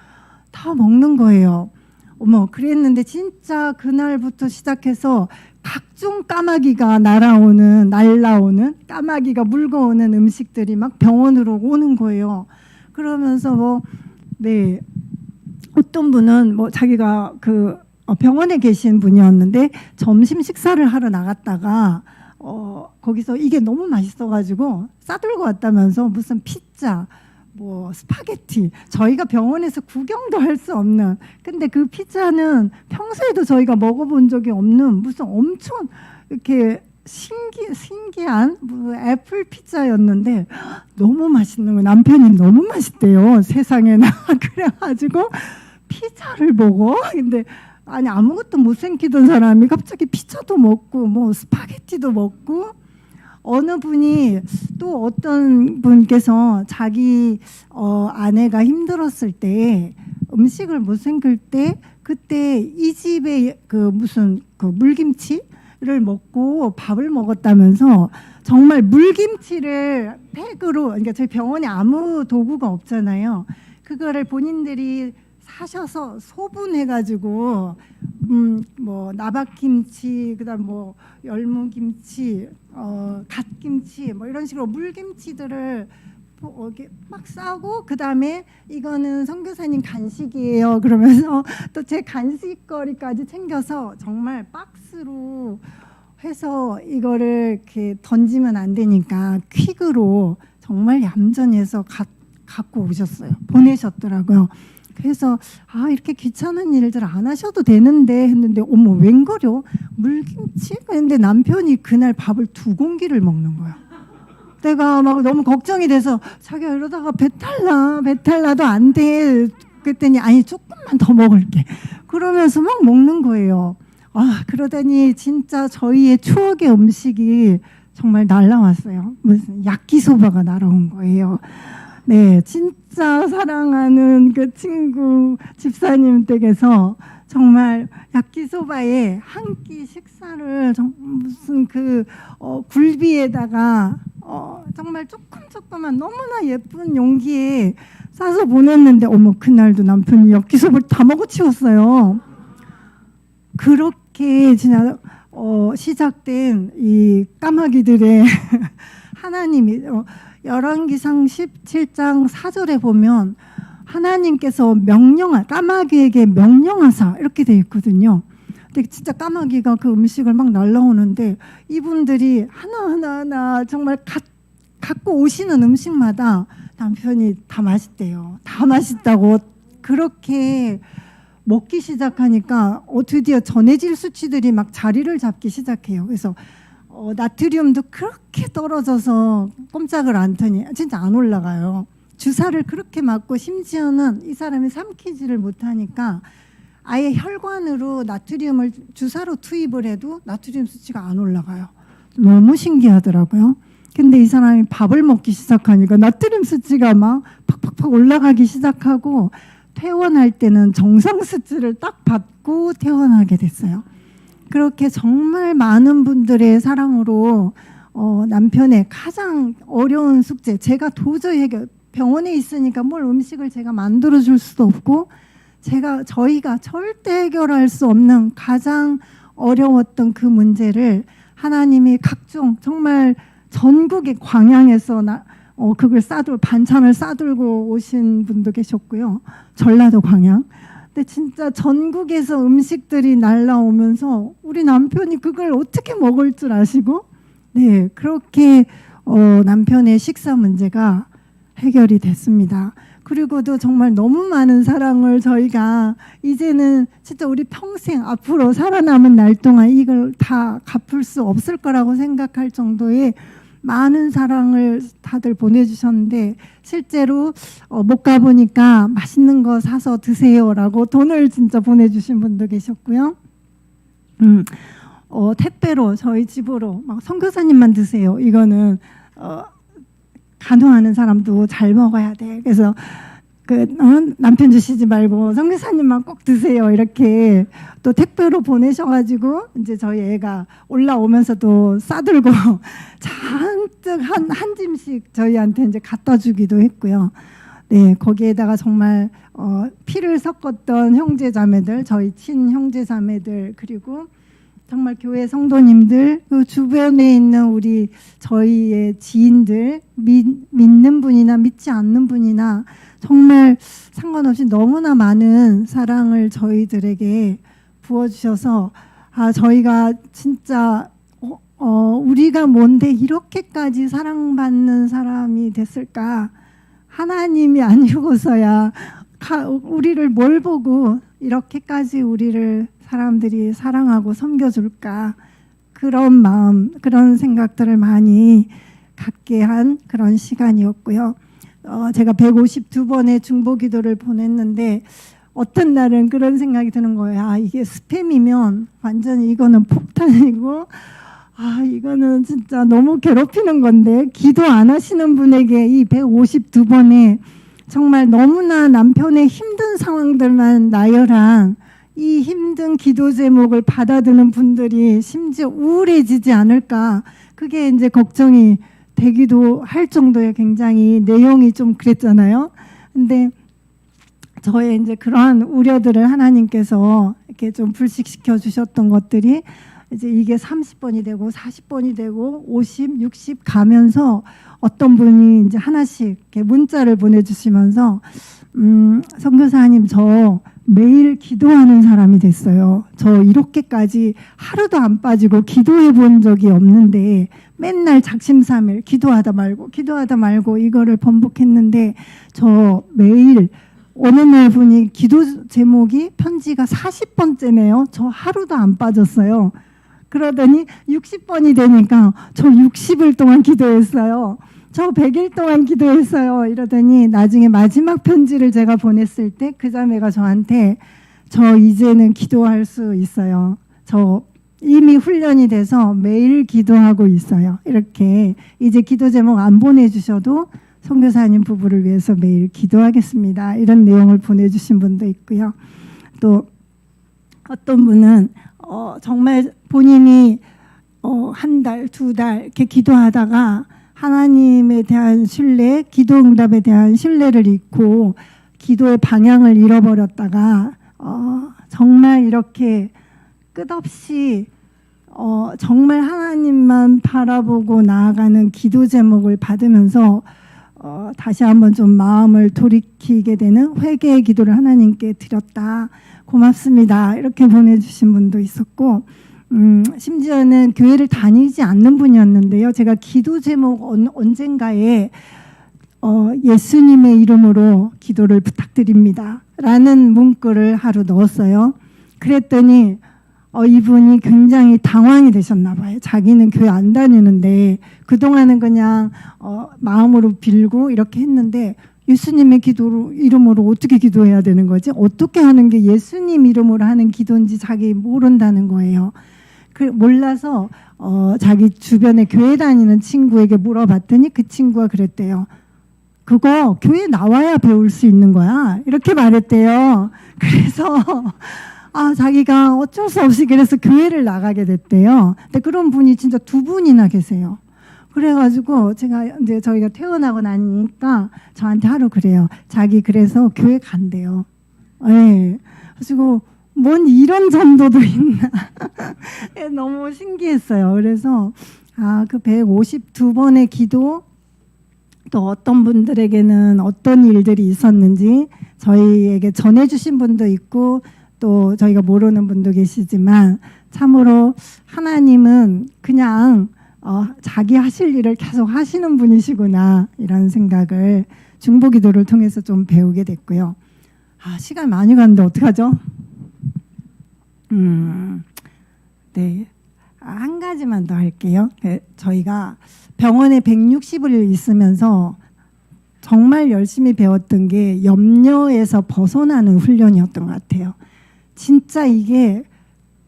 다 먹는 거예요. 어머 그랬는데 진짜 그날부터 시작해서 각종 까마귀가 날라오는 까마귀가 물거오는 음식들이 막 병원으로 오는 거예요. 그러면서 뭐 네. 어떤 분은 뭐 자기가 그 병원에 계신 분이었는데 점심 식사를 하러 나갔다가 거기서 이게 너무 맛있어가지고 싸들고 왔다면서 무슨 피자, 뭐 스파게티, 저희가 병원에서 구경도 할 수 없는, 근데 그 피자는 평소에도 저희가 먹어본 적이 없는 무슨 엄청 이렇게 신기한 뭐 애플 피자였는데 너무 맛있는 거예요. 남편이 너무 맛있대요, 세상에나. 그래가지고 피자를 먹어? 근데 아니 아무것도 못 생기던 사람이 갑자기 피자도 먹고 뭐 스파게티도 먹고, 어느 분이 또 어떤 분께서 자기 아내가 힘들었을 때 음식을 못 생길 때 그때 이 집에 그 무슨 그 물김치를 먹고 밥을 먹었다면서, 정말 물김치를 팩으로, 그러니까 저희 병원에 아무 도구가 없잖아요. 그거를 본인들이 사셔서 소분해가지고 뭐 나박김치, 그다음 뭐 열무김치, 갓김치, 뭐 이런 식으로 물김치들을 이렇게 막 싸고, 그다음에 이거는 선교사님 간식이에요 그러면서 또 제 간식거리까지 챙겨서 정말 박스로 해서 이거를 이렇게 던지면 안 되니까 퀵으로 정말 얌전히 해서 갖고 오셨어요. 보내셨더라고요. 그래서 이렇게 귀찮은 일들 안 하셔도 되는데 했는데, 어머 웬걸요? 물김치? 근데 남편이 그날 밥을 2공기를 먹는 거야. 내가 막 너무 걱정이 돼서, 자기야 이러다가 배탈 나도 안 돼. 그랬더니 아니 조금만 더 먹을게. 그러면서 막 먹는 거예요. 그러더니 진짜 저희의 추억의 음식이 정말 날라왔어요. 무슨 야끼소바가 날아온 거예요. 네, 진짜 사랑하는 그 친구 집사님 댁에서 정말 야끼소바에 한 끼 식사를 무슨 그 굴비에다가 정말 조그만 너무나 예쁜 용기에 싸서 보냈는데, 어머 그날도 남편이 야끼소바를 다 먹어치웠어요. 그렇게 진짜 시작된 이 까마귀들의 하나님이 열왕기상 17장 4절에 보면 하나님께서 까마귀에게 명령하사 이렇게 돼 있거든요. 근데 진짜 까마귀가 그 음식을 막 날라오는데, 이분들이 하나하나 정말 갖고 오시는 음식마다 남편이 다 맛있대요. 다 맛있다고. 그렇게 먹기 시작하니까 드디어 전해질 수치들이 막 자리를 잡기 시작해요. 그래서 나트륨도 그렇게 떨어져서 꼼짝을 않더니 진짜 안 올라가요. 주사를 그렇게 맞고 심지어는 이 사람이 삼키지를 못하니까 아예 혈관으로 나트륨을 주사로 투입을 해도 나트륨 수치가 안 올라가요. 너무 신기하더라고요. 근데 이 사람이 밥을 먹기 시작하니까 나트륨 수치가 막 팍팍팍 올라가기 시작하고, 퇴원할 때는 정상 수치를 딱 받고 퇴원하게 됐어요. 그렇게 정말 많은 분들의 사랑으로 남편의 가장 어려운 숙제, 제가 도저히 병원에 있으니까 뭘 음식을 제가 만들어줄 수도 없고 저희가 절대 해결할 수 없는 가장 어려웠던 그 문제를 하나님이 각종 정말 전국의 광양에서 그걸 반찬을 싸들고 오신 분도 계셨고요. 전라도 광양. 근데 진짜 전국에서 음식들이 날라오면서 우리 남편이 그걸 어떻게 먹을 줄 아시고, 네, 그렇게 남편의 식사 문제가 해결이 됐습니다. 그리고도 정말 너무 많은 사랑을 저희가 이제는 진짜 우리 평생 앞으로 살아남은 날 동안 이걸 다 갚을 수 없을 거라고 생각할 정도의 많은 사랑을 다들 보내주셨는데, 실제로 못 가보니까 맛있는 거 사서 드세요라고 돈을 진짜 보내주신 분도 계셨고요. 택배로 저희 집으로 막 선교사님만 드세요. 이거는 간호하는 사람도 잘 먹어야 돼. 그래서 남편 주시지 말고 선교사님만 꼭 드세요. 이렇게 또 택배로 보내셔가지고 이제 저희 애가 올라오면서도 싸들고 잔뜩 한 짐씩 저희한테 이제 갖다 주기도 했고요. 네, 거기에다가 정말 피를 섞었던 형제자매들, 저희 친형제자매들, 그리고 정말 교회 성도님들, 그 주변에 있는 우리 저희의 지인들, 믿는 분이나 믿지 않는 분이나 정말 상관없이 너무나 많은 사랑을 저희들에게 부어주셔서 저희가 진짜 우리가 뭔데 이렇게까지 사랑받는 사람이 됐을까? 하나님이 아니고서야 우리를 뭘 보고 이렇게까지 우리를 사람들이 사랑하고 섬겨줄까? 그런 마음, 그런 생각들을 많이 갖게 한 그런 시간이었고요. 제가 152번의 중보기도를 보냈는데 어떤 날은 그런 생각이 드는 거예요. 이게 스팸이면 완전히 이거는 폭탄이고 이거는 진짜 너무 괴롭히는 건데 기도 안 하시는 분에게 이 152번에 정말 너무나 남편의 힘든 상황들만 나열한 이 힘든 기도 제목을 받아드는 분들이 심지어 우울해지지 않을까, 그게 이제 걱정이 되기도 할 정도의 굉장히 내용이 좀 그랬잖아요. 근데 저의 이제 그러한 우려들을 하나님께서 이렇게 좀 불식시켜 주셨던 것들이 이제 이게 30번이 되고 40번이 되고 50, 60 가면서 어떤 분이 이제 하나씩 이렇게 문자를 보내주시면서 선교사님 저 매일 기도하는 사람이 됐어요. 저 이렇게까지 하루도 안 빠지고 기도해 본 적이 없는데 맨날 작심삼일 기도하다 말고 이거를 번복했는데 저 매일 어느 날 보니 기도 제목이 편지가 40번째네요. 저 하루도 안 빠졌어요. 그러더니 60번이 되니까 저 60일 동안 기도했어요. 저 100일 동안 기도했어요. 이러더니 나중에 마지막 편지를 제가 보냈을 때 그 자매가 저한테 저 이제는 기도할 수 있어요. 저 이미 훈련이 돼서 매일 기도하고 있어요. 이렇게 이제 기도 제목 안 보내주셔도 선교사님 부부를 위해서 매일 기도하겠습니다. 이런 내용을 보내주신 분도 있고요. 또 어떤 분은 정말 본인이 한 달, 두 달 이렇게 기도하다가 하나님에 대한 신뢰, 기도 응답에 대한 신뢰를 잃고 기도의 방향을 잃어버렸다가 정말 이렇게 끝없이 정말 하나님만 바라보고 나아가는 기도 제목을 받으면서 다시 한번 좀 마음을 돌이키게 되는 회개의 기도를 하나님께 드렸다. 고맙습니다. 이렇게 보내주신 분도 있었고 심지어는 교회를 다니지 않는 분이었는데요. 제가 기도 제목 언젠가에 예수님의 이름으로 기도를 부탁드립니다. 라는 문구를 하루 넣었어요. 그랬더니 이분이 굉장히 당황이 되셨나 봐요. 자기는 교회 안 다니는데 그동안은 그냥 마음으로 빌고 이렇게 했는데 예수님의 이름으로 어떻게 기도해야 되는 거지? 어떻게 하는 게 예수님 이름으로 하는 기도인지 자기 모른다는 거예요. 몰라서 자기 주변에 교회 다니는 친구에게 물어봤더니 그 친구가 그랬대요. 그거 교회 나와야 배울 수 있는 거야. 이렇게 말했대요. 그래서 자기가 어쩔 수 없이 그래서 교회를 나가게 됐대요. 근데 그런 분이 진짜 두 분이나 계세요. 그래가지고 제가 이제 저희가 퇴원하고 나니까 저한테 하루 그래요. 자기 그래서 교회 간대요. 네. 그래가지고 뭔 이런 전도도 있나. 너무 신기했어요. 그래서 그 152번의 기도 또 어떤 분들에게는 어떤 일들이 있었는지 저희에게 전해주신 분도 있고 또 저희가 모르는 분도 계시지만 참으로 하나님은 그냥 자기 하실 일을 계속 하시는 분이시구나 이런 생각을 중보기도를 통해서 좀 배우게 됐고요. 시간 많이 갔는데 어떡하죠? 네, 한 가지만 더 할게요. 저희가 병원에 160일 있으면서 정말 열심히 배웠던 게 염려에서 벗어나는 훈련이었던 것 같아요. 진짜 이게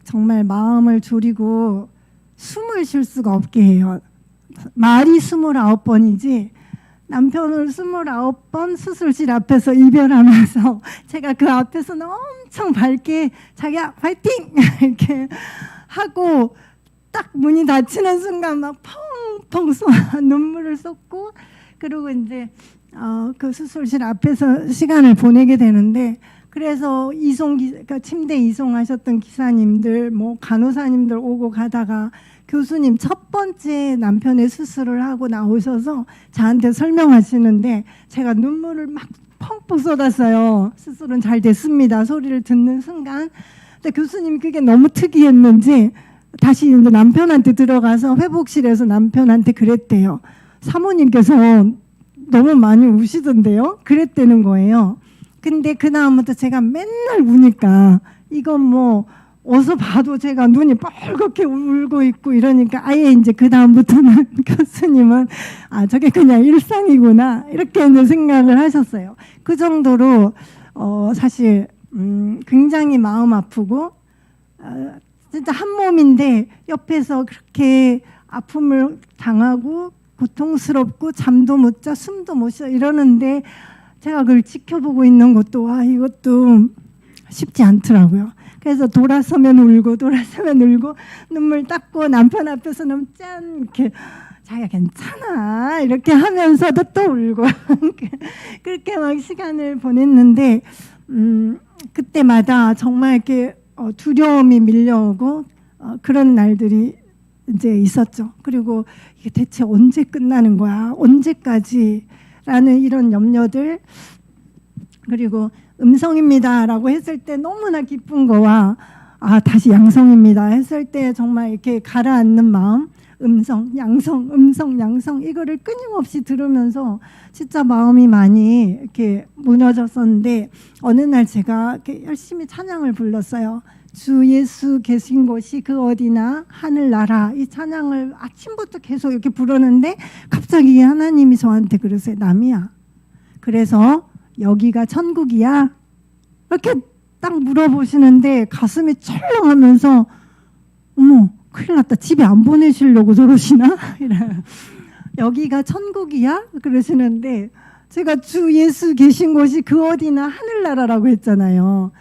정말 마음을 졸이고 숨을 쉴 수가 없게 해요. 말이 29번이지 남편을 29번 수술실 앞에서 이별하면서 제가 그 앞에서는 엄청 밝게 자기야 파이팅! 이렇게 하고 딱 문이 닫히는 순간 막 펑펑 눈물을 쏟고 그리고 이제 그 수술실 앞에서 시간을 보내게 되는데 그래서 그러니까 침대 이송하셨던 기사님들 뭐 간호사님들 오고 가다가 교수님 첫 번째 남편의 수술을 하고 나오셔서 저한테 설명하시는데 제가 눈물을 막 펑펑 쏟았어요. 수술은 잘 됐습니다. 소리를 듣는 순간. 근데 교수님 그게 너무 특이했는지 다시 이제 남편한테 들어가서 회복실에서 남편한테 그랬대요. 사모님께서 너무 많이 우시던데요? 그랬다는 거예요. 근데 그 다음부터 제가 맨날 우니까 이건 뭐 어서 봐도 제가 눈이 뻘겋게 울고 있고 이러니까 아예 이제 그 다음부터는 교수님은 아 저게 그냥 일상이구나 이렇게 이제 생각을 하셨어요. 그 정도로 사실 굉장히 마음 아프고 진짜 한 몸인데 옆에서 그렇게 아픔을 당하고 고통스럽고 잠도 못 자 숨도 못 쉬어 이러는데 제가 그걸 지켜보고 있는 것도 와 이것도 쉽지 않더라고요. 그래서 돌아서면 울고 눈물 닦고 남편 앞에서는 짠 이렇게 자기가 괜찮아 이렇게 하면서도 또 울고 그렇게 막 시간을 보냈는데 그때마다 정말 이렇게 두려움이 밀려오고 그런 날들이 이제 있었죠. 그리고 이게 대체 언제 끝나는 거야? 언제까지라는 이런 염려들 그리고 음성입니다라고 했을 때 너무나 기쁜 거와 아 다시 양성입니다 했을 때 정말 이렇게 가라앉는 마음 음성 양성 음성 양성 이거를 끊임없이 들으면서 진짜 마음이 많이 이렇게 무너졌었는데 어느 날 제가 이렇게 열심히 찬양을 불렀어요. 주 예수 계신 곳이 그 어디나 하늘나라 이 찬양을 아침부터 계속 이렇게 부르는데 갑자기 하나님이 저한테 그러세요. 남이야. 그래서 여기가 천국이야? 이렇게 딱 물어보시는데 가슴이 철렁하면서 어머 큰일 났다. 집에 안 보내시려고 저러시나? 이래요. 여기가 천국이야? 그러시는데 제가 주 예수 계신 곳이 그 어디나 하늘나라라고 했잖아요.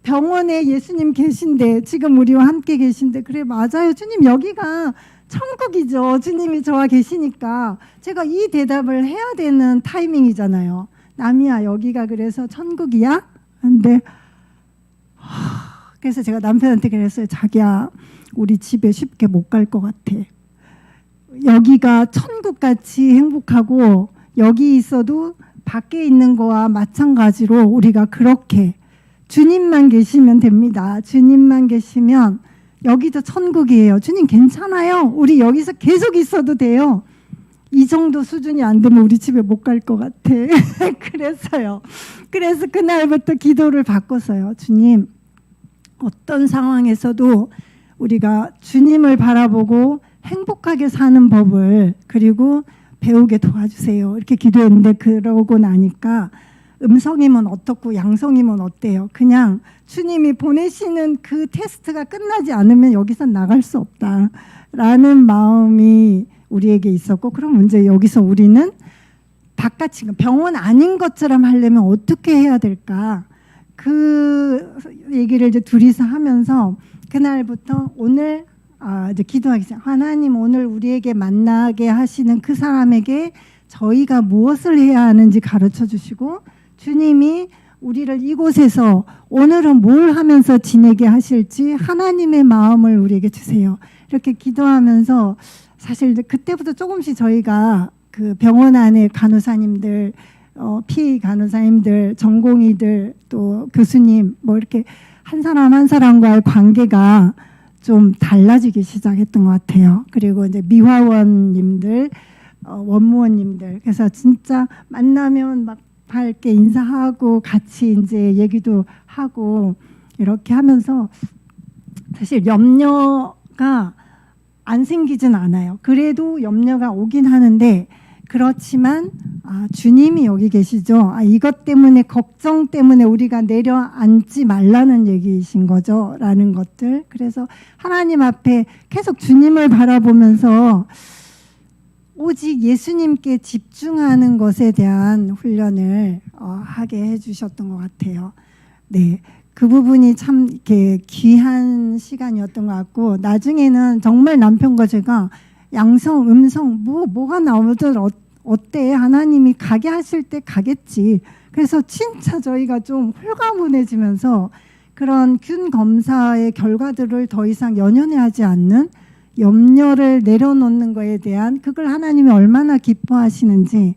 병원에 예수님 계신데 지금 우리와 함께 계신데 그래 맞아요. 주님 여기가 천국이죠. 주님이 저와 계시니까 제가 이 대답을 해야 되는 타이밍이잖아요. 남이야 여기가 그래서 천국이야? 근데 그래서 제가 남편한테 그랬어요. 자기야 우리 집에 쉽게 못 갈 것 같아. 여기가 천국같이 행복하고 여기 있어도 밖에 있는 거와 마찬가지로 우리가 그렇게 주님만 계시면 됩니다. 주님만 계시면 여기도 천국이에요. 주님 괜찮아요. 우리 여기서 계속 있어도 돼요. 이 정도 수준이 안 되면 우리 집에 못 갈 것 같아. 그랬어요. 그래서 그날부터 기도를 바꿨어요. 주님 어떤 상황에서도 우리가 주님을 바라보고 행복하게 사는 법을 그리고 배우게 도와주세요. 이렇게 기도했는데 그러고 나니까 음성이면 어떻고 양성이면 어때요? 그냥 주님이 보내시는 그 테스트가 끝나지 않으면 여기서 나갈 수 없다라는 마음이 우리에게 있었고 그럼 이제 여기서 우리는 바깥이 병원 아닌 것처럼 하려면 어떻게 해야 될까? 그 얘기를 이제 둘이서 하면서 그날부터 오늘 이제 기도하기 시작. 하나님 오늘 우리에게 만나게 하시는 그 사람에게 저희가 무엇을 해야 하는지 가르쳐 주시고 주님이 우리를 이곳에서 오늘은 뭘 하면서 지내게 하실지 하나님의 마음을 우리에게 주세요. 이렇게 기도하면서 사실 그때부터 조금씩 저희가 그 병원 안에 간호사님들, PA 간호사님들, 전공의들 또 교수님 뭐 이렇게 한 사람 한 사람과의 관계가 좀 달라지기 시작했던 것 같아요. 그리고 이제 미화원님들, 원무원님들 그래서 진짜 만나면 막 밝게 인사하고 같이 이제 얘기도 하고 이렇게 하면서 사실 염려가 안 생기진 않아요. 그래도 염려가 오긴 하는데 그렇지만 주님이 여기 계시죠. 이것 때문에 걱정 때문에 우리가 내려앉지 말라는 얘기이신 거죠. 라는 것들. 그래서 하나님 앞에 계속 주님을 바라보면서 오직 예수님께 집중하는 것에 대한 훈련을 하게 해주셨던 것 같아요. 네, 그 부분이 참 이렇게 귀한 시간이었던 것 같고 나중에는 정말 남편과 제가 양성, 음성 뭐가 나오든 어때? 하나님이 가게 하실 때 가겠지. 그래서 진짜 저희가 좀 홀가분해지면서 그런 균 검사의 결과들을 더 이상 연연해하지 않는 염려를 내려놓는 거에 대한 그걸 하나님이 얼마나 기뻐하시는지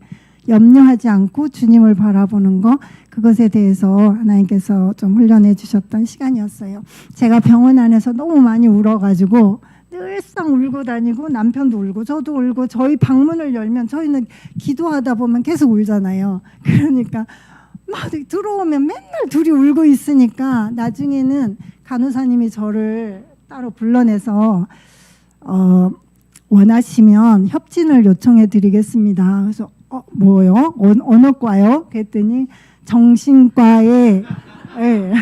염려하지 않고 주님을 바라보는 거, 그것에 대해서 하나님께서 좀 훈련해 주셨던 시간이었어요. 제가 병원 안에서 너무 많이 울어가지고 늘상 울고 다니고, 남편도 울고 저도 울고, 저희 방문을 열면 저희는 기도하다 보면 계속 울잖아요. 그러니까 막 들어오면 맨날 둘이 울고 있으니까 나중에는 간호사님이 저를 따로 불러내서 원하시면 협진을 요청해 드리겠습니다. 그래서 뭐요? 어느 과요? 그랬더니 정신과에 예.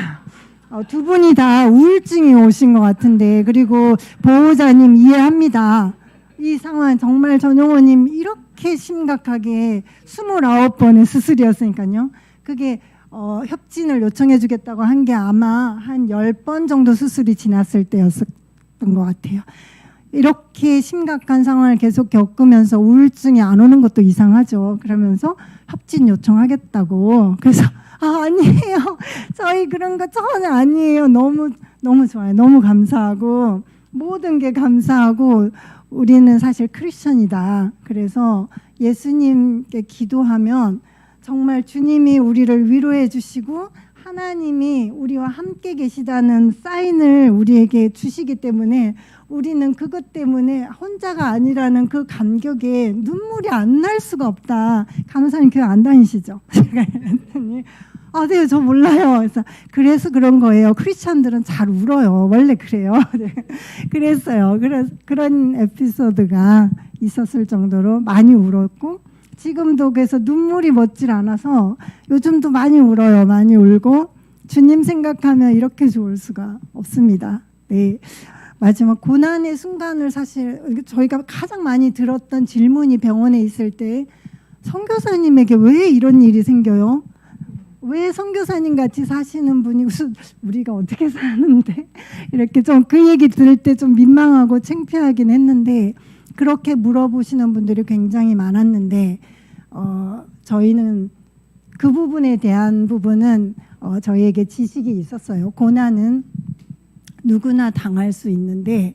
두 분이 다 우울증이 오신 것 같은데, 그리고 보호자님 이해합니다. 이 상황 정말 전용호님 이렇게 심각하게 29번의 수술이었으니까요. 그게 협진을 요청해 주겠다고 한 게 아마 한 10번 정도 수술이 지났을 때였던 것 같아요. 이렇게 심각한 상황을 계속 겪으면서 우울증이 안 오는 것도 이상하죠. 그러면서 협진 요청하겠다고. 그래서 아니에요. 저희 그런 거 전혀 아니에요. 너무 좋아요. 너무 감사하고, 모든 게 감사하고, 우리는 사실 크리스천이다. 그래서 예수님께 기도하면 정말 주님이 우리를 위로해 주시고 하나님이 우리와 함께 계시다는 사인을 우리에게 주시기 때문에, 우리는 그것 때문에 혼자가 아니라는 그 감격에 눈물이 안 날 수가 없다. 간호사님 교회 안 다니시죠? 제가 했더니 네, 저 몰라요. 그래서 그런 거예요. 크리스찬들은 잘 울어요. 원래 그래요. 네. 그랬어요. 그런 에피소드가 있었을 정도로 많이 울었고, 지금도 그래서 눈물이 멎질 않아서 요즘도 많이 울어요. 많이 울고, 주님 생각하면 이렇게 좋을 수가 없습니다. 네. 마지막 고난의 순간을, 사실 저희가 가장 많이 들었던 질문이 병원에 있을 때, 선교사님에게 왜 이런 일이 생겨요? 왜 선교사님 같이 사시는 분이 무슨 우리가 어떻게 사는데, 이렇게 좀 그 얘기 들을 때 좀 민망하고 창피하긴 했는데, 그렇게 물어보시는 분들이 굉장히 많았는데, 저희는 그 부분에 대한 부분은 저희에게 지식이 있었어요. 고난은 누구나 당할 수 있는데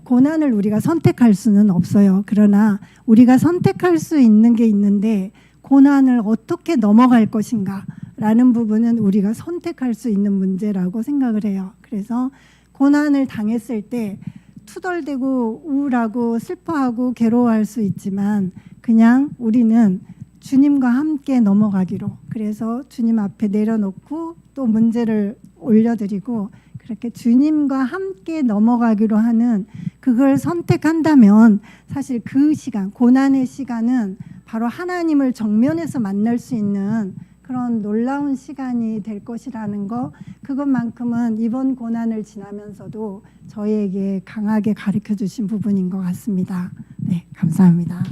고난을 우리가 선택할 수는 없어요. 그러나 우리가 선택할 수 있는 게 있는데, 고난을 어떻게 넘어갈 것인가 라는 부분은 우리가 선택할 수 있는 문제라고 생각을 해요. 그래서 고난을 당했을 때 투덜대고 우울하고 슬퍼하고 괴로워할 수 있지만, 그냥 우리는 주님과 함께 넘어가기로, 그래서 주님 앞에 내려놓고 또 문제를 올려드리고, 그렇게 주님과 함께 넘어가기로 하는, 그걸 선택한다면 사실 그 시간, 고난의 시간은 바로 하나님을 정면에서 만날 수 있는 그런 놀라운 시간이 될 것이라는 거, 그것만큼은 이번 고난을 지나면서도 저희에게 강하게 가르쳐 주신 부분인 것 같습니다. 네, 감사합니다.